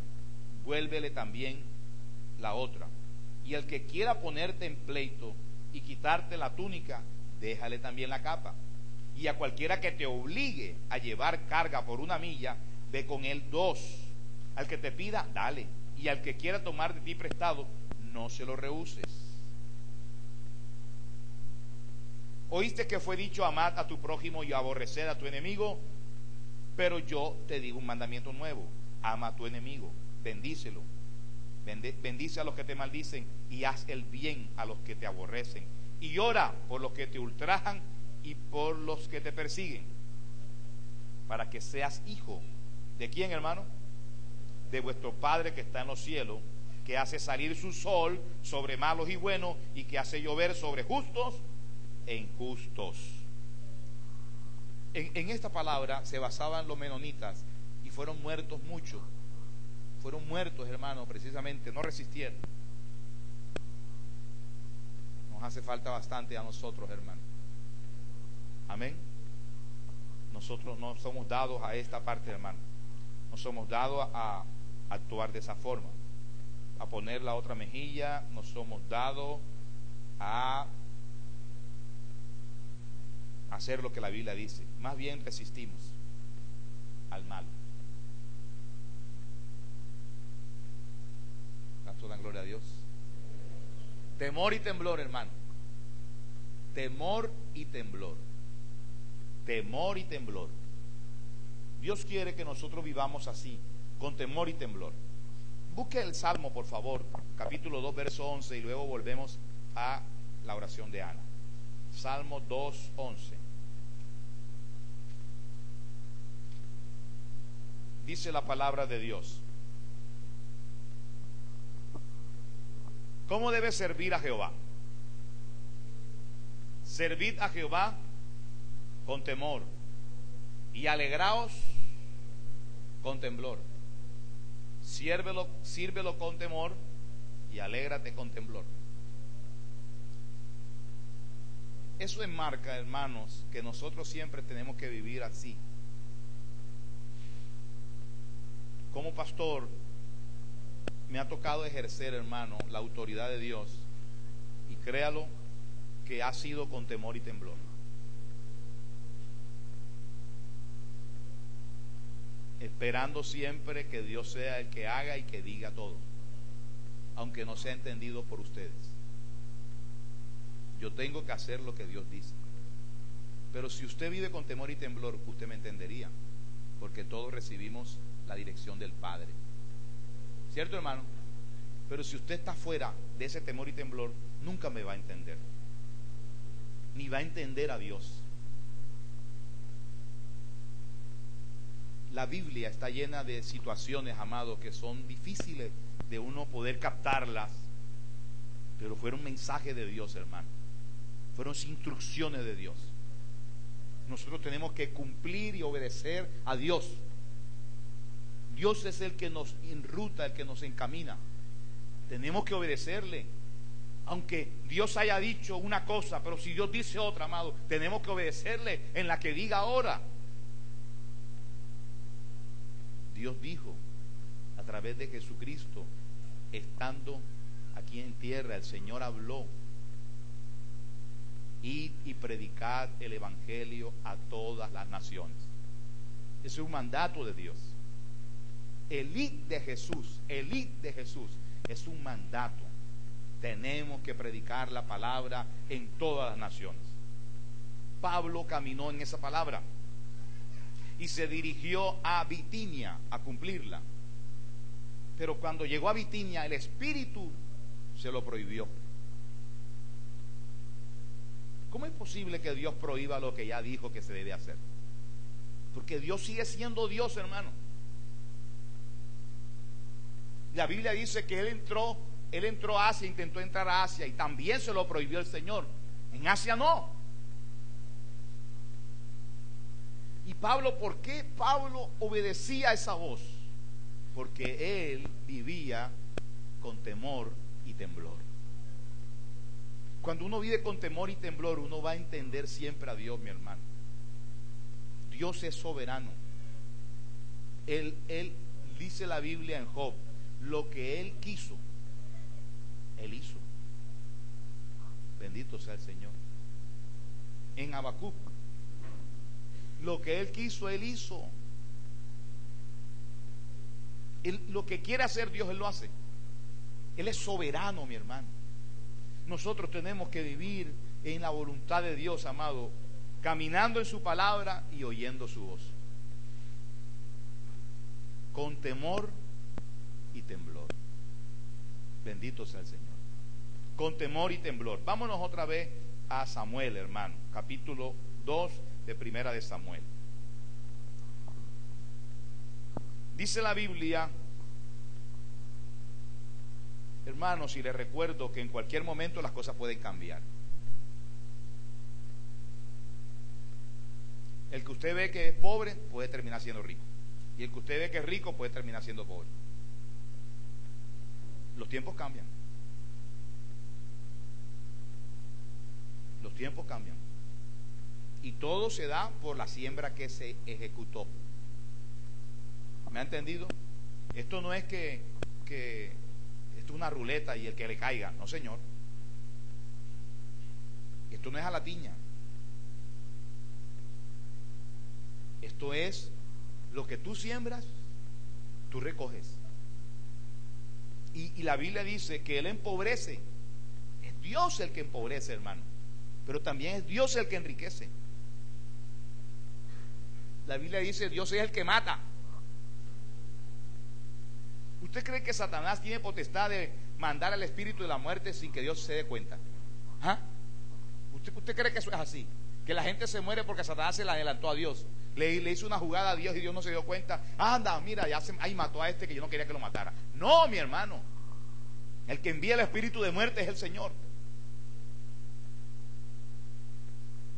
vuélvele también la otra. Y el que quiera ponerte en pleito y quitarte la túnica, déjale también la capa. Y a cualquiera que te obligue a llevar carga por 1 milla, ve con él 2. Al que te pida, dale. Y al que quiera tomar de ti prestado, no se lo rehuses. Oíste que fue dicho: amad a tu prójimo y aborreced a tu enemigo. Pero yo te digo un mandamiento nuevo: ama a tu enemigo, bendícelo, bendice a los que te maldicen y haz el bien a los que te aborrecen, y ora por los que te ultrajan y por los que te persiguen, para que seas hijo ¿de quién, hermano? De vuestro Padre que está en los cielos, que hace salir su sol sobre malos y buenos, y que hace llover sobre justos e injustos. En esta palabra se basaban los menonitas, y fueron muertos muchos. Fueron muertos, hermano, precisamente, no resistieron. Nos hace falta bastante a nosotros, hermano. Amén. Nosotros no somos dados a esta parte, hermano. No somos dados a actuar de esa forma, a poner la otra mejilla. No somos dados a hacer lo que la Biblia dice. Más bien resistimos al mal. ¿Cuánto dan gloria a Dios? Temor y temblor, hermano. Temor y temblor. Temor y temblor. Dios quiere que nosotros vivamos así, con temor y temblor. Busque el Salmo, por favor, capítulo 2, verso 11, y luego volvemos a la oración de Ana. Salmo 2, 11. Dice la palabra de Dios: ¿cómo debe servir a Jehová? Servid a Jehová con temor y alegraos con temblor. Sírvelo con temor y alégrate con temblor. Eso enmarca, hermanos, que nosotros siempre tenemos que vivir así. Como pastor, me ha tocado ejercer, hermano, la autoridad de Dios, y créalo que ha sido con temor y temblor. Esperando siempre que Dios sea el que haga y que diga todo, aunque no sea entendido por ustedes. Yo tengo que hacer lo que Dios dice. Pero si usted vive con temor y temblor, usted me entendería, porque todos recibimos la dirección del Padre. ¿Cierto, hermano? Pero si usted está fuera de ese temor y temblor, nunca me va a entender, ni va a entender a Dios. La Biblia está llena de situaciones, amados, que son difíciles de uno poder captarlas, pero fueron mensajes de Dios, hermano. Fueron instrucciones de Dios. Nosotros tenemos que cumplir y obedecer a Dios. Dios es el que nos enruta, el que nos encamina. Tenemos que obedecerle. Aunque Dios haya dicho una cosa, pero si Dios dice otra, amado, tenemos que obedecerle en la que diga ahora. Dios dijo a través de Jesucristo, estando aquí en tierra, el Señor habló: id y predicad el evangelio a todas las naciones. Ese es un mandato de Dios. El id de Jesús, el id de Jesús es un mandato. Tenemos que predicar la palabra en todas las naciones. Pablo caminó en esa palabra y se dirigió a Bitinia a cumplirla. Pero cuando llegó a Bitinia, el Espíritu se lo prohibió. ¿Cómo es posible que Dios prohíba lo que ya dijo que se debe hacer? Porque Dios sigue siendo Dios, hermano. La Biblia dice que Él entró a Asia, intentó entrar a Asia, y también se lo prohibió el Señor. En Asia no. Y Pablo, ¿por qué Pablo obedecía esa voz? Porque él vivía con temor y temblor. Cuando uno vive con temor y temblor, uno va a entender siempre a Dios, mi hermano. Dios es soberano. Él dice la Biblia en Job: lo que Él quiso, Él hizo. Bendito sea el Señor. En Habacuc Lo que Él quiso, Él hizo. Lo que quiere hacer Dios, Él lo hace. Él es soberano, mi hermano. Nosotros tenemos que vivir en la voluntad de Dios, amado, caminando en su palabra y oyendo su voz, con temor y temblor. Bendito sea el Señor. Con temor y temblor. Vámonos otra vez a Samuel, hermano, capítulo 2 de Primera de Samuel. Dice la Biblia, hermanos, y les recuerdo que en cualquier momento las cosas pueden cambiar. El que usted ve que es pobre puede terminar siendo rico, y el que usted ve que es rico puede terminar siendo pobre. Los tiempos cambian. Los tiempos cambian. Y todo se da por la siembra que se ejecutó. ¿Me ha entendido? Esto no es que esto es una ruleta y el que le caiga. No, señor. Esto no es a la tiña. Esto es lo que tú siembras, tú recoges. Y la Biblia dice que Él empobrece. Es Dios el que empobrece, hermano. Pero también es Dios el que enriquece. La Biblia dice, Dios es el que mata. ¿Usted cree que Satanás tiene potestad de mandar al espíritu de la muerte sin que Dios se dé cuenta? ¿Ah? ¿Usted cree que eso es así? Que la gente se muere porque Satanás se la adelantó a Dios. Le hizo una jugada a Dios y Dios no se dio cuenta. Anda, mira, ahí mató a este que yo no quería que lo matara. No, mi hermano. El que envía el espíritu de muerte es el Señor.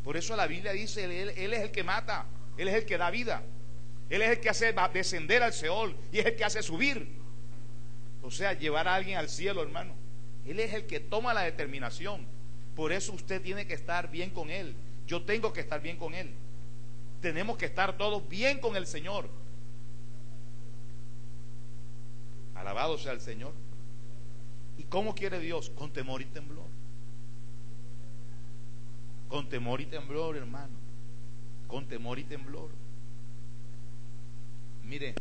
Por eso la Biblia dice, Él es el que mata. Él es el que da vida. Él es el que hace descender al Seol y es el que hace subir. O sea, llevar a alguien al cielo, hermano. Él es el que toma la determinación. Por eso usted tiene que estar bien con Él. Yo tengo que estar bien con Él. Tenemos que estar todos bien con el Señor. Alabado sea el Señor. ¿Y cómo quiere Dios? Con temor y temblor. Con temor y temblor, hermano. Con temor y temblor. Mire,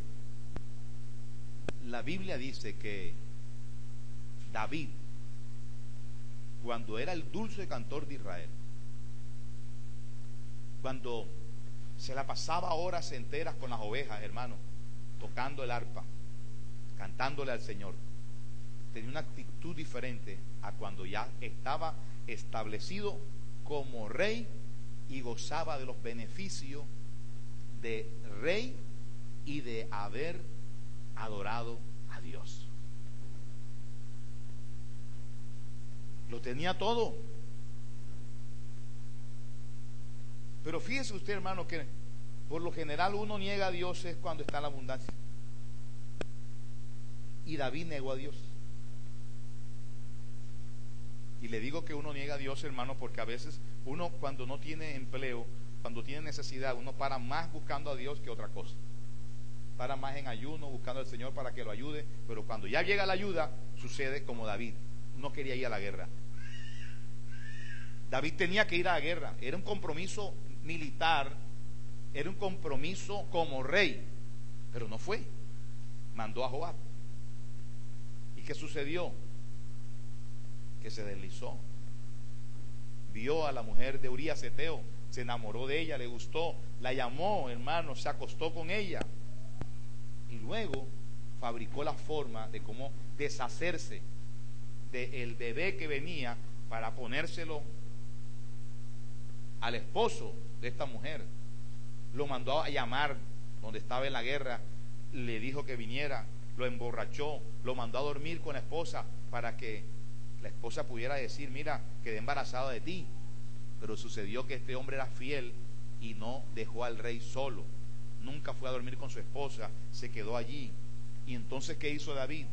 la Biblia dice que David, cuando era el dulce cantor de Israel, cuando se la pasaba horas enteras con las ovejas, hermano, tocando el arpa, cantándole al Señor, tenía una actitud diferente a cuando ya estaba establecido como rey y gozaba de los beneficios de rey y de haber adorado a Dios. Lo tenía todo. Pero fíjese usted, hermano, que por lo general uno niega a Dios es cuando está en la abundancia. Y David negó a Dios. Y le digo que uno niega a Dios, hermano, porque a veces uno cuando no tiene empleo, cuando tiene necesidad, uno para más buscando a Dios que otra cosa. Para más en ayuno, buscando al Señor para que lo ayude. Pero cuando ya llega la ayuda, sucede como David. No quería ir a la guerra. David tenía que ir a la guerra. Era un compromiso militar, era un compromiso como rey, pero no fue. Mandó a Joab. ¿Y qué sucedió? Que se deslizó. Vio a la mujer de Urías Eteo, se enamoró de ella, le gustó, la llamó, hermano, se acostó con ella. Y luego fabricó la forma de cómo deshacerse del bebé que venía para ponérselo al esposo de esta mujer. Lo mandó a llamar donde estaba en la guerra, le dijo que viniera, lo emborrachó, lo mandó a dormir con la esposa para que la esposa pudiera decir, mira, quedé embarazada de ti. Pero sucedió que este hombre era fiel y no dejó al rey solo. Nunca fue a dormir con su esposa, se quedó allí. Y entonces, ¿qué hizo David?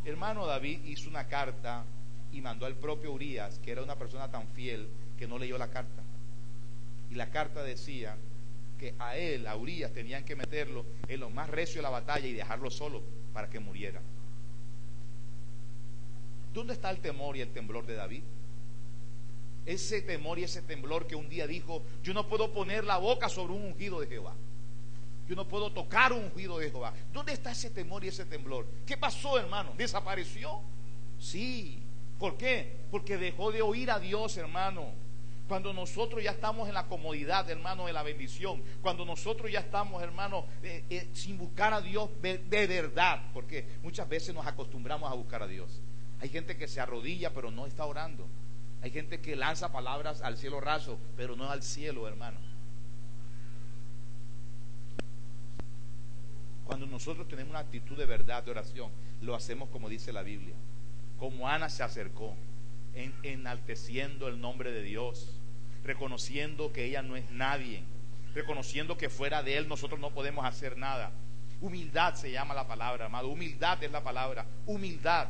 Hermano, David hizo una carta y mandó al propio Urías, que era una persona tan fiel que no leyó la carta. Y la carta decía que a él, a Urías, tenían que meterlo en lo más recio de la batalla y dejarlo solo para que muriera. ¿Dónde está el temor y el temblor de David? ese temor y ese temblor que un día dijo: yo no puedo poner la boca sobre un ungido de Jehová, yo no puedo tocar un ungido de Jehová? ¿Dónde está ese temor y ese temblor? ¿Qué pasó, hermano? ¿Desapareció? Sí. ¿Por qué? Porque dejó de oír a Dios, hermano. Cuando nosotros ya estamos en la comodidad, hermano, de la bendición, cuando nosotros ya estamos, hermano, sin buscar a Dios de verdad, porque muchas veces nos acostumbramos a buscar a Dios. Hay gente que se arrodilla pero no está orando. Hay gente que lanza palabras al cielo raso, pero no al cielo, hermano. Cuando nosotros tenemos una actitud de verdad, de oración, lo hacemos como dice la Biblia. Como Ana se acercó, enalteciendo el nombre de Dios, reconociendo que ella no es nadie, reconociendo que fuera de Él nosotros no podemos hacer nada. Humildad se llama la palabra, amado. Humildad es la palabra. Humildad.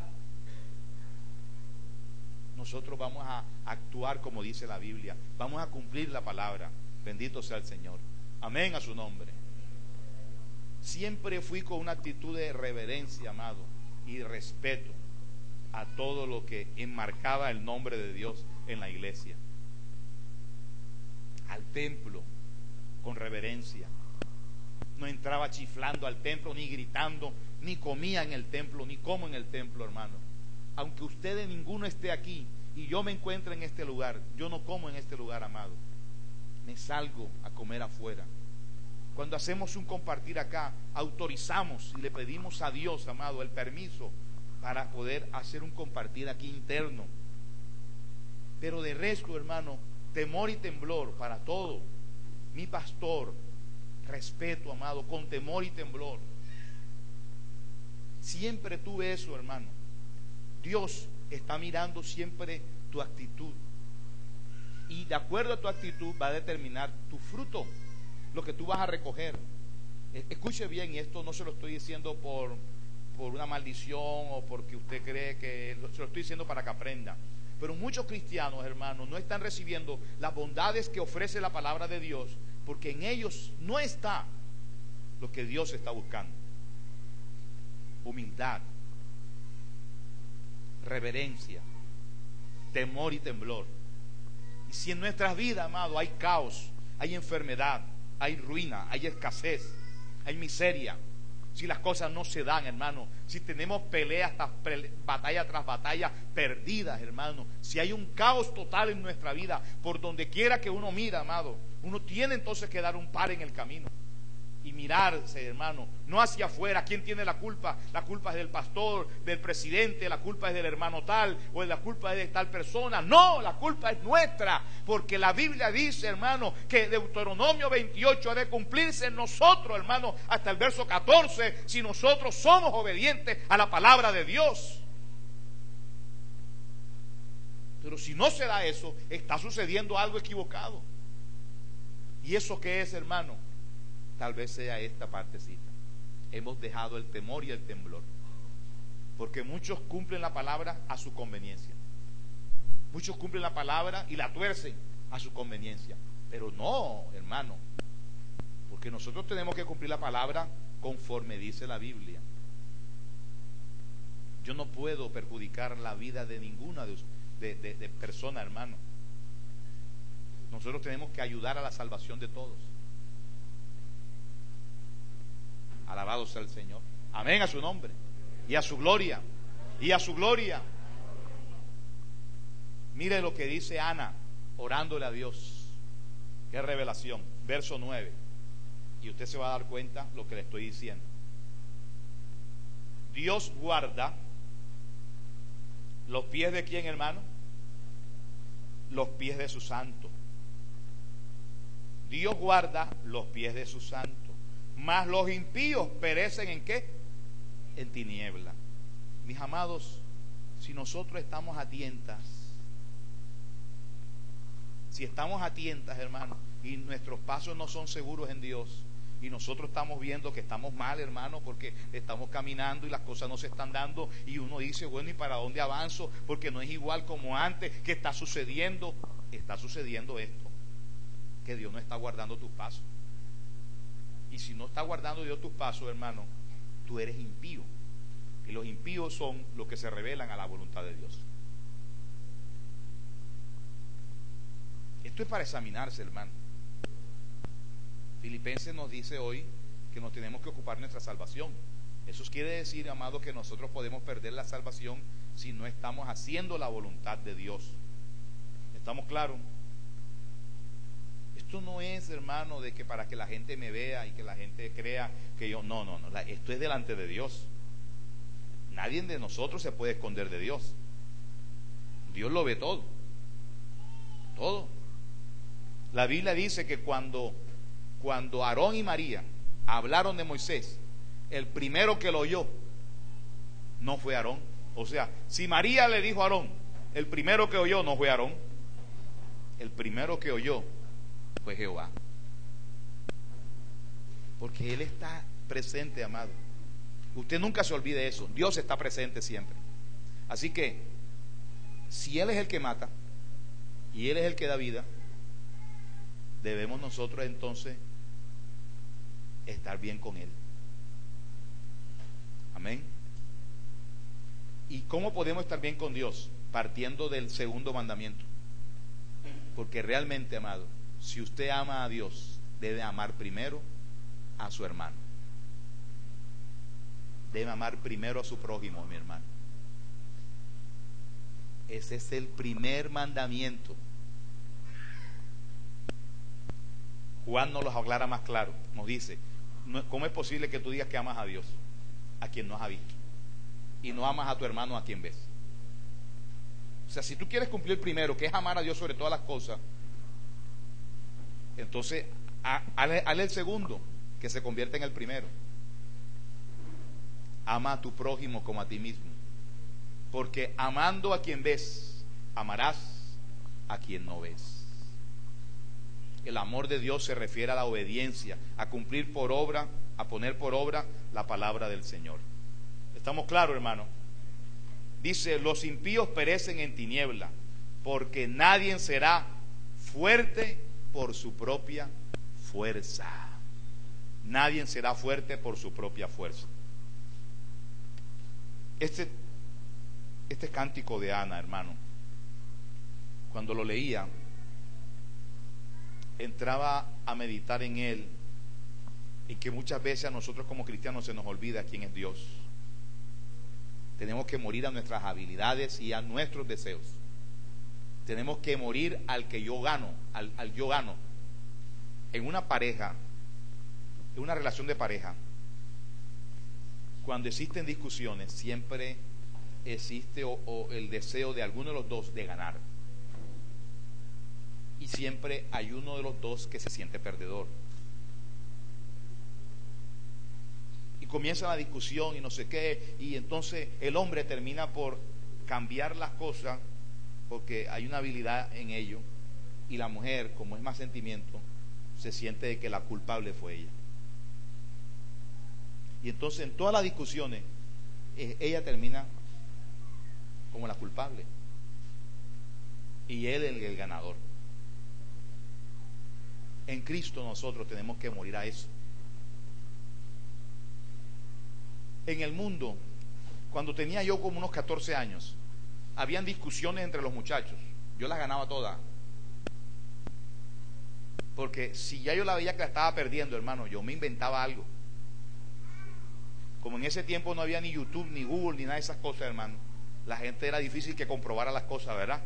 Nosotros vamos a actuar como dice la Biblia. Vamos a cumplir la palabra. Bendito sea el Señor. Amén a su nombre. Siempre fui con una actitud de reverencia, amado, y respeto a todo lo que enmarcaba el nombre de Dios en la iglesia. Al templo, con reverencia. No entraba chiflando al templo, ni gritando, ni comía en el templo, ni como en el templo, hermano. Aunque ustedes ninguno esté aquí y yo me encuentre en este lugar, yo no como en este lugar, amado. Me salgo a comer afuera. Cuando hacemos un compartir acá, autorizamos y le pedimos a Dios, amado, el permiso para poder hacer un compartir aquí interno. Pero de resto, hermano, temor y temblor para todo. Mi pastor, respeto, amado, con temor y temblor. Siempre tuve eso, hermano. Dios está mirando siempre tu actitud. Y de acuerdo a tu actitud va a determinar tu fruto, lo que tú vas a recoger. Escuche bien, y esto no se lo estoy diciendo por una maldición o porque usted cree que... Se lo estoy diciendo para que aprenda. Pero muchos cristianos, hermanos, no están recibiendo las bondades que ofrece la palabra de Dios, porque en ellos no está lo que Dios está buscando. Humildad, reverencia, temor y temblor. Y si en nuestras vidas, amado, hay caos, hay enfermedad, hay ruina, hay escasez, hay miseria, si las cosas no se dan, hermano, si tenemos peleas, batalla tras batalla perdidas, hermano, si hay un caos total en nuestra vida, por donde quiera que uno mira, amado, uno tiene entonces que dar un par en el camino y mirarse, hermano, no hacia afuera. ¿Quién tiene la culpa? La culpa es del pastor, del presidente, la culpa es del hermano tal, o la culpa es de tal persona. No, la culpa es nuestra, porque la Biblia dice, hermano, que Deuteronomio 28 ha de cumplirse en nosotros, hermano, hasta el verso 14, si nosotros somos obedientes a la palabra de Dios. Pero si no se da eso, está sucediendo algo equivocado. ¿Y eso qué es, hermano? Tal vez sea esta partecita. Hemos dejado el temor y el temblor, porque muchos cumplen la palabra a su conveniencia. Muchos cumplen la palabra y la tuercen a su conveniencia. Pero no, hermano, porque nosotros tenemos que cumplir la palabra conforme dice la Biblia. Yo no puedo perjudicar la vida de ninguna de persona, hermano. Nosotros tenemos que ayudar a la salvación de todos. Alabado sea el Señor. Amén a su nombre. Y a su gloria. Y a su gloria. Mire lo que dice Ana, orándole a Dios. Qué revelación. Verso 9. Y usted se va a dar cuenta lo que le estoy diciendo. Dios guarda los pies de quién, hermano. Los pies de su santo. Dios guarda los pies de su santo. Mas los impíos perecen ¿en qué? En tiniebla. Mis amados, si nosotros estamos a tientas, hermano, y nuestros pasos no son seguros en Dios, y nosotros estamos viendo que estamos mal, hermano, porque estamos caminando y las cosas no se están dando, y uno dice, bueno, ¿y para dónde avanzo? Porque no es igual como antes. ¿Qué está sucediendo? Está sucediendo esto, que Dios no está guardando tus pasos. Y si no está guardando Dios tus pasos, hermano, tú eres impío. Y los impíos son los que se rebelan a la voluntad de Dios. Esto es para examinarse, hermano. Filipenses nos dice hoy que nos tenemos que ocupar de nuestra salvación. Eso quiere decir, amado, que nosotros podemos perder la salvación si no estamos haciendo la voluntad de Dios. ¿Estamos claros? Esto no es, hermano, de que para que la gente me vea y que la gente crea que yo... No. Esto es delante de Dios. Nadie de nosotros se puede esconder de Dios. Dios lo ve todo. Todo. La Biblia dice que cuando Aarón y María hablaron de Moisés, el primero que lo oyó no fue Aarón. O sea, si María le dijo a Aarón, el primero que oyó no fue Aarón. El primero que oyó fue Jehová. Porque Él está presente, amado. Usted nunca se olvide de eso. Dios está presente siempre. Así que, si Él es el que mata y Él es el que da vida, debemos nosotros entonces estar bien con Él. Amén. ¿Y cómo podemos estar bien con Dios? Partiendo del segundo mandamiento. Porque realmente, amado, si usted ama a Dios, debe amar primero a su hermano. Debe amar primero a su prójimo, mi hermano. Ese es el primer mandamiento. Juan nos lo aclara más claro. Nos dice, ¿cómo es posible que tú digas que amas a Dios a quien no has visto? Y no amas a tu hermano a quien ves. O sea, si tú quieres cumplir el primero, que es amar a Dios sobre todas las cosas, entonces hazle el segundo, que se convierte en el primero. Ama a tu prójimo como a ti mismo. Porque amando a quien ves, amarás a quien no ves. El amor de Dios se refiere a la obediencia, a cumplir por obra, a poner por obra la palabra del Señor. ¿Estamos claros, hermano? Dice, los impíos perecen en tiniebla, porque nadie será fuerte por su propia fuerza. Nadie será fuerte por su propia fuerza. Este cántico de Ana, hermano, cuando lo leía, entraba a meditar en él, y que muchas veces a nosotros como cristianos se nos olvida quién es Dios. Tenemos que morir a nuestras habilidades y a nuestros deseos. Tenemos que morir al que yo gano, al yo gano. En una pareja, en una relación de pareja, cuando existen discusiones, siempre existe o el deseo de alguno de los dos de ganar. Y siempre hay uno de los dos que se siente perdedor. Y comienza la discusión y no sé qué, y entonces el hombre termina por cambiar las cosas porque hay una habilidad en ello, y la mujer, como es más sentimiento, se siente de que la culpable fue ella. Y entonces en todas las discusiones ella termina como la culpable y él el ganador. En Cristo nosotros tenemos que morir a eso. En el mundo, cuando tenía yo como unos 14 años, habían discusiones entre los muchachos. Yo las ganaba todas. Porque si ya yo la veía que la estaba perdiendo, hermano, yo me inventaba algo. Como en ese tiempo no había ni YouTube, ni Google, ni nada de esas cosas, hermano, la gente era difícil que comprobara las cosas, ¿verdad?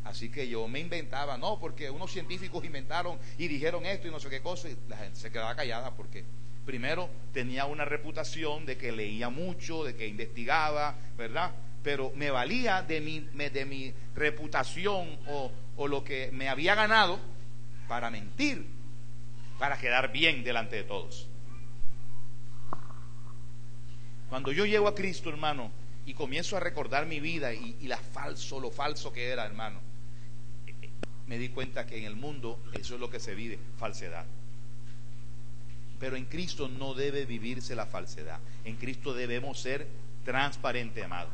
Así que yo me inventaba, no, porque unos científicos inventaron y dijeron esto y no sé qué cosa, y la gente se quedaba callada porque primero tenía una reputación de que leía mucho, de que investigaba, ¿verdad? Pero me valía de mi reputación o lo que me había ganado para mentir, para quedar bien delante de todos. Cuando yo llego a Cristo, hermano, y comienzo a recordar mi vida y lo falso que era, hermano, me di cuenta que en el mundo eso es lo que se vive, falsedad. Pero en Cristo no debe vivirse la falsedad. En Cristo debemos ser transparentes, amado.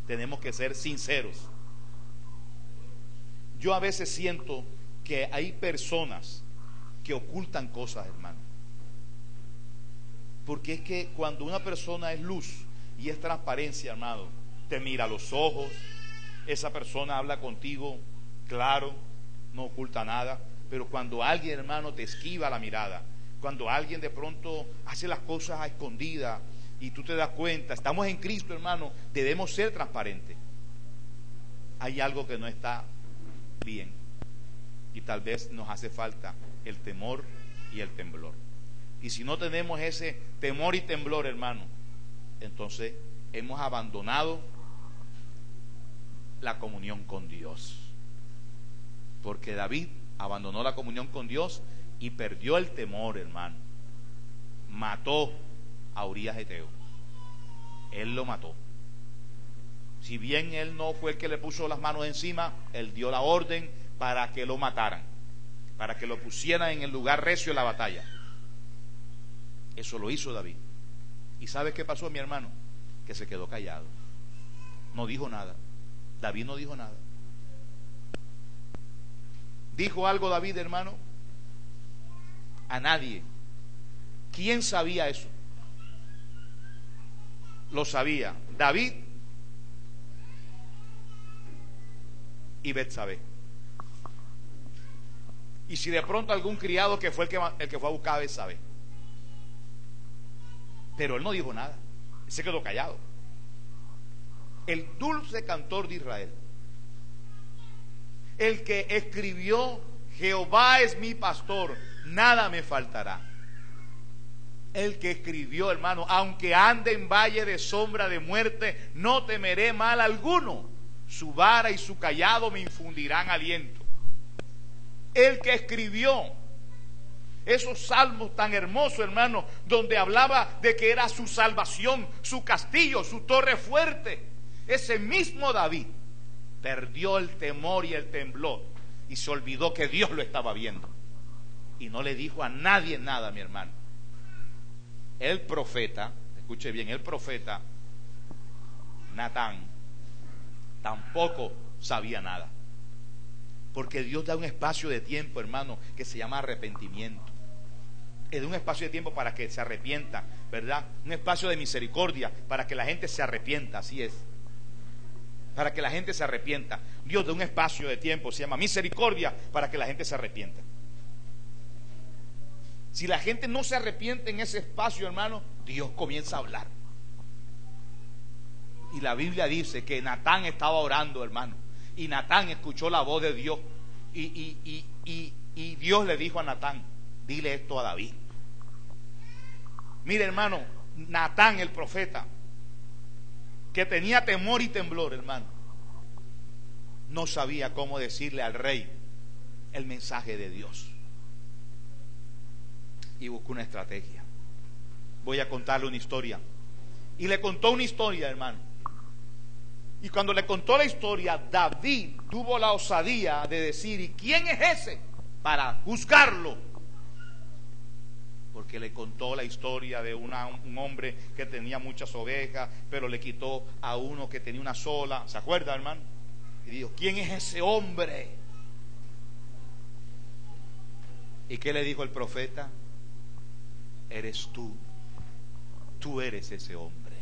Tenemos que ser sinceros. Yo a veces siento que hay personas que ocultan cosas, hermano. Porque es que cuando una persona es luz y es transparencia, amado, te mira a los ojos, esa persona habla contigo claro, no oculta nada, pero cuando alguien, hermano, te esquiva la mirada, cuando alguien de pronto hace las cosas a escondidas y tú te das cuenta, estamos en Cristo, hermano, debemos ser transparentes. Hay algo que no está bien y tal vez nos hace falta el temor y el temblor. Y si no tenemos ese temor y temblor, hermano, entonces hemos abandonado la comunión con Dios. Porque David abandonó la comunión con Dios y perdió el temor, hermano. Mató a Urías Eteo. Él lo mató. Si bien él no fue el que le puso las manos encima, él dio la orden para que lo mataran, para que lo pusieran en el lugar recio de la batalla. Eso lo hizo David. ¿Y sabes qué pasó, mi hermano? Que se quedó callado. No dijo nada. David no dijo nada. ¿Dijo algo David, hermano? A nadie. ¿Quién sabía eso? Lo sabía David y Betsabé. Y si de pronto algún criado que fue el que fue a buscar a Betsabé. Pero él no dijo nada. Él se quedó callado. El dulce cantor de Israel, el que escribió Jehová es mi pastor, nada me faltará. El que escribió, hermano, aunque ande en valle de sombra de muerte, no temeré mal alguno. Su vara y su cayado me infundirán aliento. El que escribió esos salmos tan hermosos, hermano, donde hablaba de que era su salvación, su castillo, su torre fuerte. Ese mismo David perdió el temor y el temblor y se olvidó que Dios lo estaba viendo y no le dijo a nadie nada, mi hermano. El profeta, escuche bien, el profeta Natán tampoco sabía nada, porque Dios da un espacio de tiempo, hermano, que se llama arrepentimiento. Es un espacio de tiempo para que se arrepienta, ¿verdad? Un espacio de misericordia para que la gente se arrepienta, así es. Para que la gente se arrepienta. Dios da un espacio de tiempo, se llama misericordia, para que la gente se arrepienta. Si la gente no se arrepiente en ese espacio, hermano, Dios comienza a hablar. Y la Biblia dice que Natán estaba orando, hermano, y Natán escuchó la voz de Dios y Dios le dijo a Natán: dile esto a David. Mire, hermano, Natán el profeta, que tenía temor y temblor, hermano, no sabía cómo decirle al rey el mensaje de Dios. Y buscó una estrategia. Voy a contarle una historia. Y le contó una historia, hermano. Y cuando le contó la historia, David tuvo la osadía de decir: ¿y quién es ese? Para juzgarlo. Porque le contó la historia de un hombre que tenía muchas ovejas, pero le quitó a uno que tenía una sola. ¿Se acuerda, hermano? Y dijo: ¿quién es ese hombre? ¿Y qué le dijo el profeta? Eres tú. Tú eres ese hombre.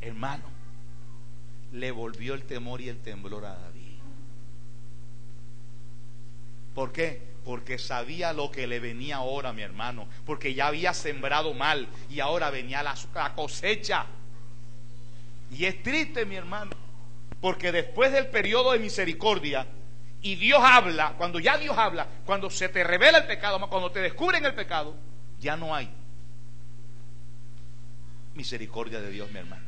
Hermano, le volvió el temor y el temblor a David. ¿Por qué? Porque sabía lo que le venía ahora, mi hermano. Porque ya había sembrado mal y ahora venía la cosecha. Y es triste, mi hermano, porque después del periodo de misericordia, y Dios habla, cuando ya Dios habla, cuando se te revela el pecado, cuando te descubren el pecado, ya no hay misericordia de Dios, mi hermano.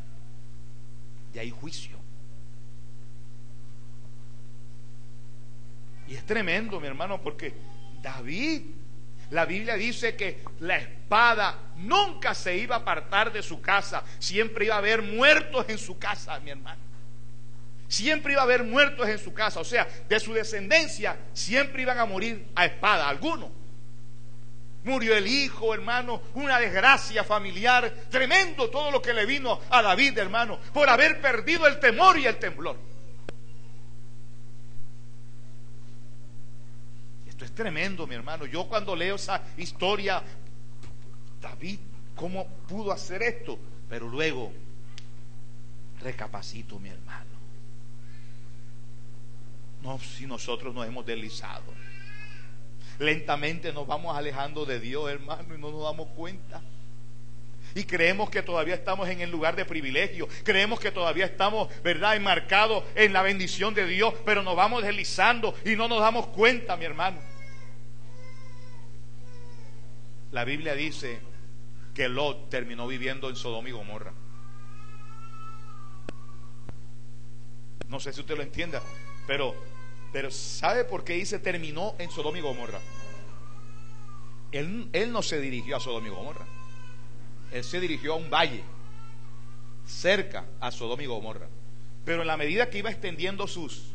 Ya hay juicio. Y es tremendo, mi hermano, porque David, la Biblia dice que la espada nunca se iba a apartar de su casa. Siempre iba a haber muertos en su casa, mi hermano. Siempre iba a haber muertos en su casa. O sea, de su descendencia siempre iban a morir a espada, algunos. Murió el hijo, hermano, una desgracia familiar. Tremendo todo lo que le vino a David, hermano, por haber perdido el temor y el temblor. Esto es tremendo, mi hermano. Yo cuando leo esa historia, David, ¿cómo pudo hacer esto? Pero luego recapacito, mi hermano. No, si nosotros nos hemos deslizado. Lentamente nos vamos alejando de Dios, hermano, y no nos damos cuenta. Y creemos que todavía estamos en el lugar de privilegio. Creemos que todavía estamos, ¿verdad?, enmarcados en la bendición de Dios. Pero nos vamos deslizando y no nos damos cuenta, mi hermano. La Biblia dice que Lot terminó viviendo en Sodoma y Gomorra. No sé si usted lo entienda, pero ¿sabe por qué dice terminó en Sodoma y Gomorra? Él no se dirigió a Sodoma y Gomorra. Él se dirigió a un valle cerca a Sodoma y Gomorra. Pero en la medida que iba extendiendo sus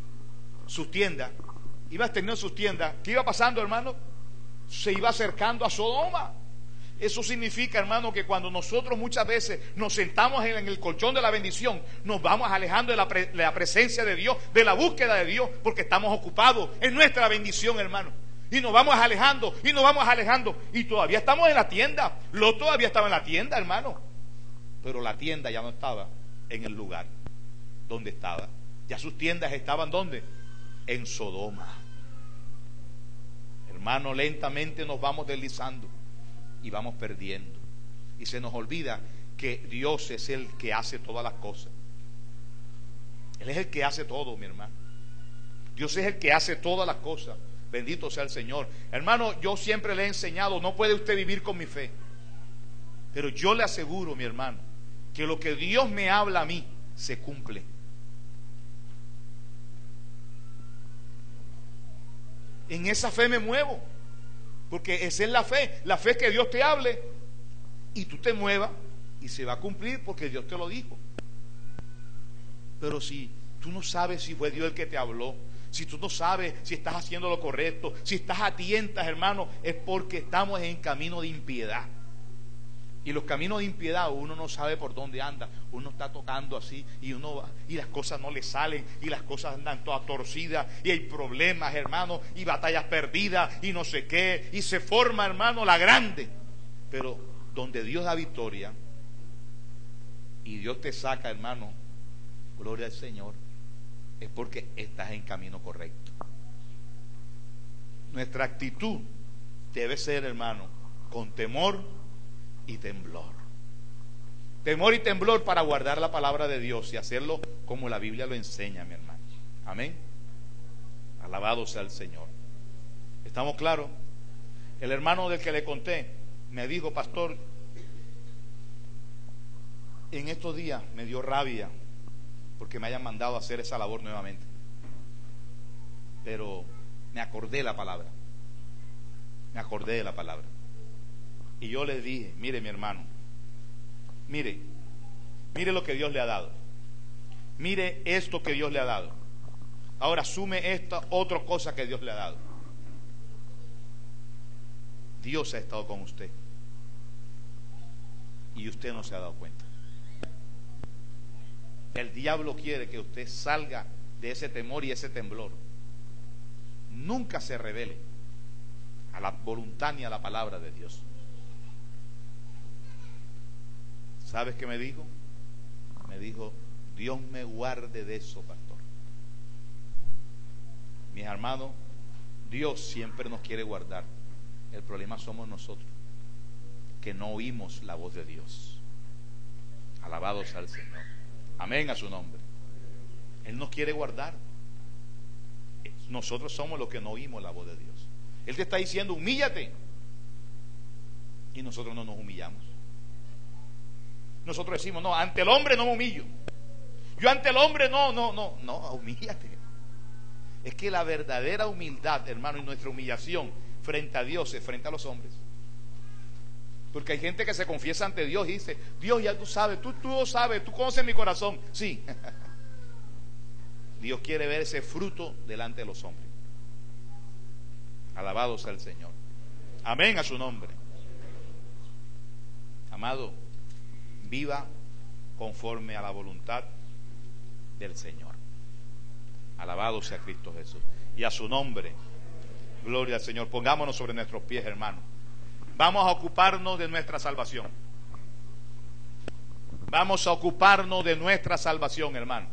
tiendas, ¿qué iba pasando, hermano? Se iba acercando a Sodoma. Eso significa, hermano, que cuando nosotros muchas veces nos sentamos en el colchón de la bendición, nos vamos alejando de la presencia de Dios, de la búsqueda de Dios, porque estamos ocupados en nuestra bendición, hermano. Y nos vamos alejando, y nos vamos alejando. Y todavía estamos en la tienda. Lot todavía estaba en la tienda, hermano. Pero la tienda ya no estaba en el lugar donde estaba. Ya sus tiendas estaban ¿dónde? En Sodoma. Hermano, lentamente nos vamos deslizando y vamos perdiendo. Y se nos olvida que Dios es el que hace todas las cosas. Él es el que hace todo, mi hermano. Dios es el que hace todas las cosas. Bendito sea el Señor. Hermano, yo siempre le he enseñado, no puede usted vivir con mi fe. Pero yo le aseguro, mi hermano, que lo que Dios me habla a mí se cumple. En esa fe me muevo. Porque esa es la fe. La fe es que Dios te hable y tú te muevas y se va a cumplir porque Dios te lo dijo. Pero si tú no sabes si fue Dios el que te habló, si tú no sabes si estás haciendo lo correcto, si estás a tientas, hermano, es porque estamos en camino de impiedad. Y los caminos de impiedad uno no sabe por dónde anda. Uno está tocando así y uno va, y las cosas no le salen y las cosas andan todas torcidas y hay problemas, hermano, y batallas perdidas y no sé qué, y se forma, hermano, la grande. Pero donde Dios da victoria y Dios te saca, hermano, gloria al Señor, es porque estás en camino correcto. Nuestra actitud debe ser, hermano, con temor y temblor. Temor y temblor para guardar la palabra de Dios y hacerlo como la Biblia lo enseña, mi hermano. Amén. Alabado sea el Señor. ¿Estamos claros? El hermano del que le conté me dijo: pastor, en estos días me dio rabia porque me hayan mandado a hacer esa labor nuevamente. Pero me acordé de la palabra. Me acordé de la palabra. Y yo le dije: mire, mi hermano, mire lo que Dios le ha dado. Mire esto que Dios le ha dado. Ahora sume esta otra cosa que Dios le ha dado. Dios ha estado con usted y usted no se ha dado cuenta. El diablo quiere que usted salga de ese temor y ese temblor. Nunca se revele a la voluntad ni a la palabra de Dios. ¿Sabes qué me dijo? Me dijo: Dios me guarde de eso, pastor. Mis hermanos, Dios siempre nos quiere guardar. El problema somos nosotros, que no oímos la voz de Dios. Alabado sea el Señor. Amén a su nombre. Él nos quiere guardar. Nosotros somos los que no oímos la voz de Dios. Él te está diciendo: humíllate. Y nosotros no nos humillamos. Nosotros decimos: no, ante el hombre no me humillo. Yo ante el hombre no, humíllate. Es que la verdadera humildad, hermano, y nuestra humillación frente a Dios es frente a los hombres. Porque hay gente que se confiesa ante Dios y dice: Dios, ya tú sabes, tú lo sabes, tú conoces mi corazón. Sí. Dios quiere ver ese fruto delante de los hombres. Alabado sea el Señor. Amén a su nombre. Amado, viva conforme a la voluntad del Señor. Alabado sea Cristo Jesús. Y a su nombre, gloria al Señor. Pongámonos sobre nuestros pies, hermanos. Vamos a ocuparnos de nuestra salvación. Vamos a ocuparnos de nuestra salvación, hermano.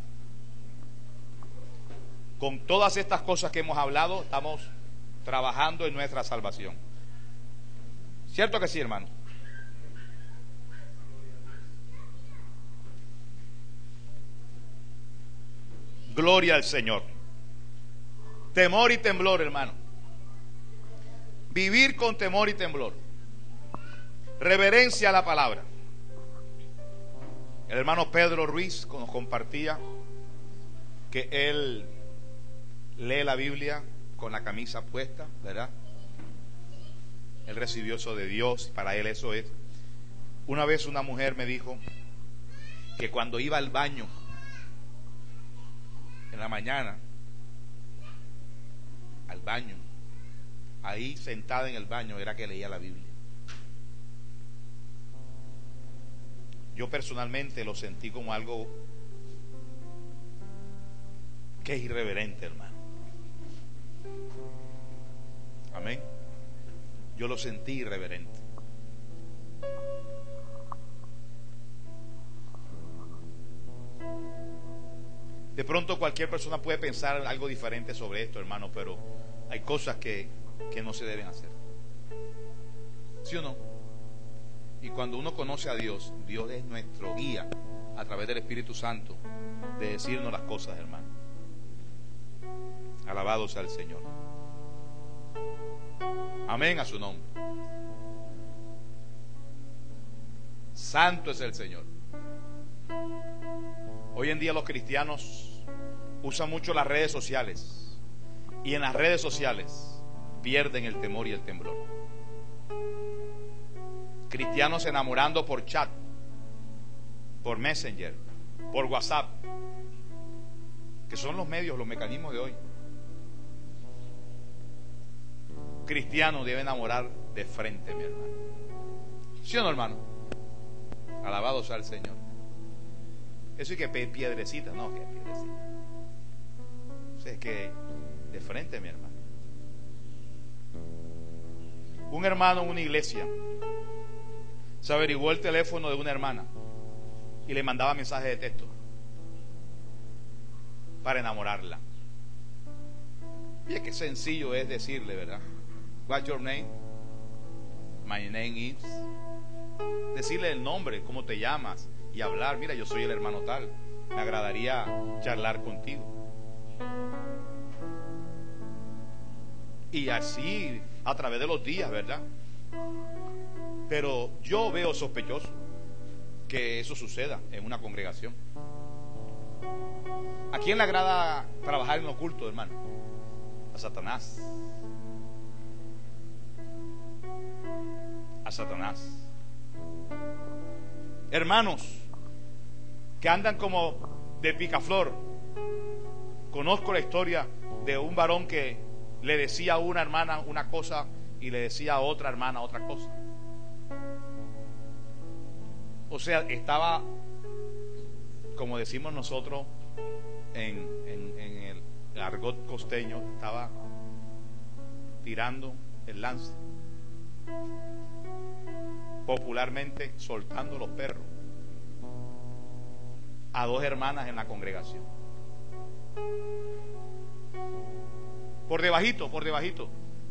con todas estas cosas que hemos hablado, estamos trabajando en nuestra salvación. ¿Cierto que sí, hermano? Gloria al Señor. Temor y temblor, hermano. Vivir con temor y temblor. Reverencia a la palabra. El hermano Pedro Ruiz nos compartía que él lee la Biblia con la camisa puesta, ¿verdad? Él recibió eso de Dios, para él eso es. Una vez una mujer me dijo que cuando iba al baño en la mañana, al baño, ahí sentada en el baño era que leía la Biblia. Yo personalmente lo sentí como algo que es irreverente, hermano. Amén. Yo lo sentí irreverente. De pronto cualquier persona puede pensar algo diferente sobre esto, hermano, pero hay cosas que no se deben hacer. ¿Sí o no? Y cuando uno conoce a Dios, Dios es nuestro guía a través del Espíritu Santo de decirnos las cosas, hermano. Alabado sea el Señor. Amén a su nombre. Santo es el Señor. Hoy en día los cristianos usan mucho las redes sociales, y en las redes sociales pierden el temor y el temblor. Cristianos enamorando por chat, por Messenger, por WhatsApp, que son los medios, los mecanismos de hoy. Cristiano debe enamorar de frente, mi hermano. ¿Sí o no, hermano? Alabado sea el Señor. Eso es que piedrecita, no, que piedrecita. O sea, es que de frente, mi hermano. Un hermano en una iglesia se averiguó el teléfono de una hermana y le mandaba mensajes de texto para enamorarla. Oye, qué sencillo es decirle, ¿verdad? What's your name? My name is. Decirle el nombre, cómo te llamas, y hablar. Mira, yo soy el hermano tal, me agradaría charlar contigo. Y así a través de los días, ¿verdad? Pero yo veo sospechoso que eso suceda en una congregación. ¿A quién le agrada trabajar en lo oculto, hermano? A Satanás. A Satanás. Hermanos que andan como de picaflor. Conozco la historia de un varón que le decía a una hermana una cosa y le decía a otra hermana otra cosa. O sea, estaba, como decimos nosotros en el argot costeño, estaba tirando el lance, popularmente soltando los perros a dos hermanas en la congregación. Por debajito,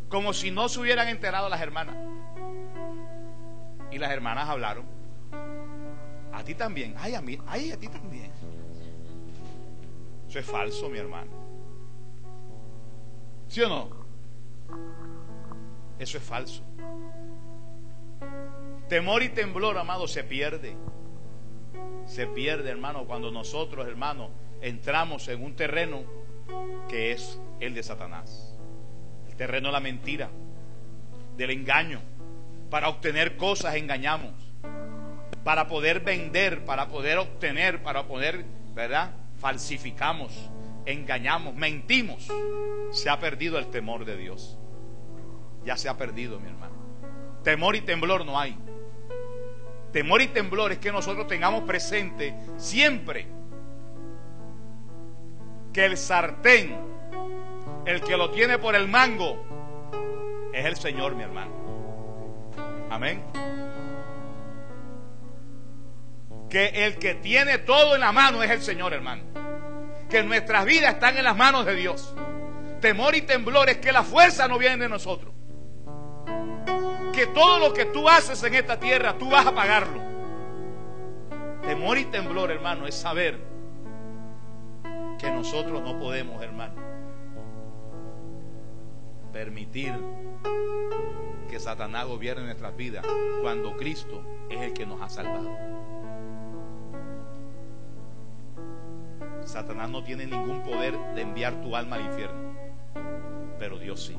como si no se hubieran enterado las hermanas. Y las hermanas hablaron. A ti también. Ay, a mí, ay, a ti también. Eso es falso, mi hermano. ¿Sí o no? Eso es falso. Temor y temblor, amado, se pierde. Se pierde, hermano, cuando nosotros, hermano, entramos en un terreno que es el de Satanás. El terreno de la mentira, del engaño. Para obtener cosas engañamos. Para poder vender, para poder obtener, para poder, ¿verdad? Falsificamos, engañamos, mentimos. Se ha perdido el temor de Dios. Ya se ha perdido, mi hermano. Temor y temblor no hay. Temor y temblor es que nosotros tengamos presente siempre que el sartén, el que lo tiene por el mango, es el Señor, mi hermano. Amén. Que el que tiene todo en la mano es el Señor, hermano. que nuestras vidas están en las manos de Dios. Temor y temblor es que la fuerza no viene de nosotros. Que todo lo que tú haces en esta tierra, tú vas a pagarlo. Temor y temblor, hermano, es saber que nosotros no podemos, hermano, permitir que Satanás gobierne nuestras vidas cuando Cristo es el que nos ha salvado. Satanás no tiene ningún poder de enviar tu alma al infierno, pero Dios sí,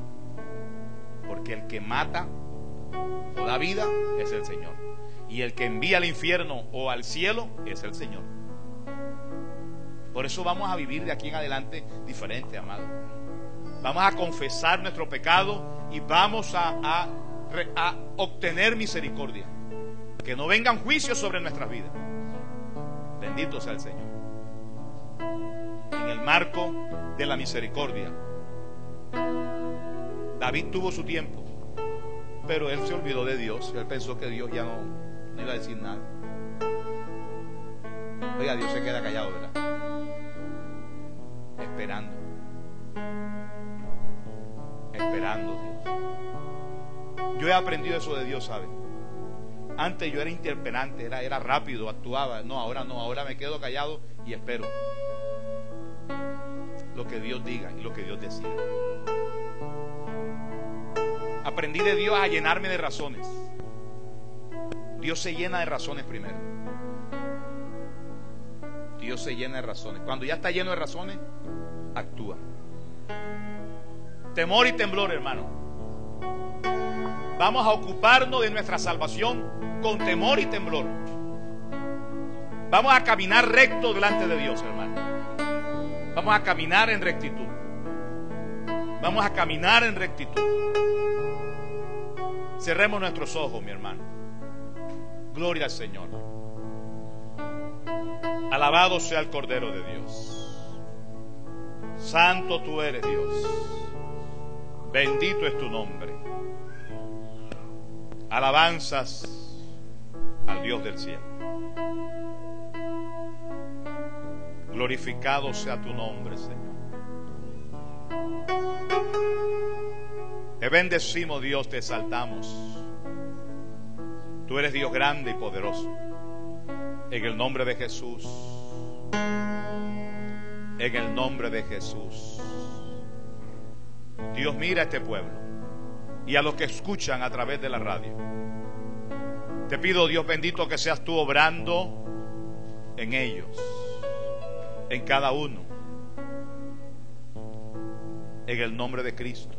porque el que mata o da vida es el Señor, y el que envía al infierno o al cielo es el Señor. Por eso vamos a vivir de aquí en adelante diferente, amado. Vamos a confesar nuestro pecado y vamos a obtener misericordia. Que no vengan juicios sobre nuestras vidas. Bendito sea el Señor. En el marco de la misericordia, David tuvo su tiempo, pero él se olvidó de Dios. Él pensó que Dios ya no iba a decir nada. Oiga, Dios se queda callado, ¿verdad? Esperando Dios. Yo he aprendido eso de Dios, ¿sabe? Antes yo era interpelante, era rápido, actuaba. No, ahora me quedo callado y espero lo que Dios diga y lo que Dios decida. Aprendí de Dios a llenarme de razones. Dios se llena de razones primero. Dios se llena de razones. Cuando ya está lleno de razones, actúa. Temor y temblor, hermano. Vamos a ocuparnos de nuestra salvación con temor y temblor. Vamos a caminar recto delante de Dios, hermano. Vamos a caminar en rectitud. Vamos a caminar en rectitud. Cerremos nuestros ojos, mi hermano. Gloria al Señor. Alabado sea el Cordero de Dios. Santo tú eres, Dios. Bendito es tu nombre. Alabanzas al Dios del cielo. Glorificado sea tu nombre, Señor. Te bendecimos, Dios, te exaltamos. Tú eres Dios grande y poderoso. En el nombre de Jesús. En el nombre de Jesús. Dios, mira a este pueblo y a los que escuchan a través de la radio. Te pido, Dios bendito, que seas tú obrando en ellos, en cada uno, en el nombre de Cristo.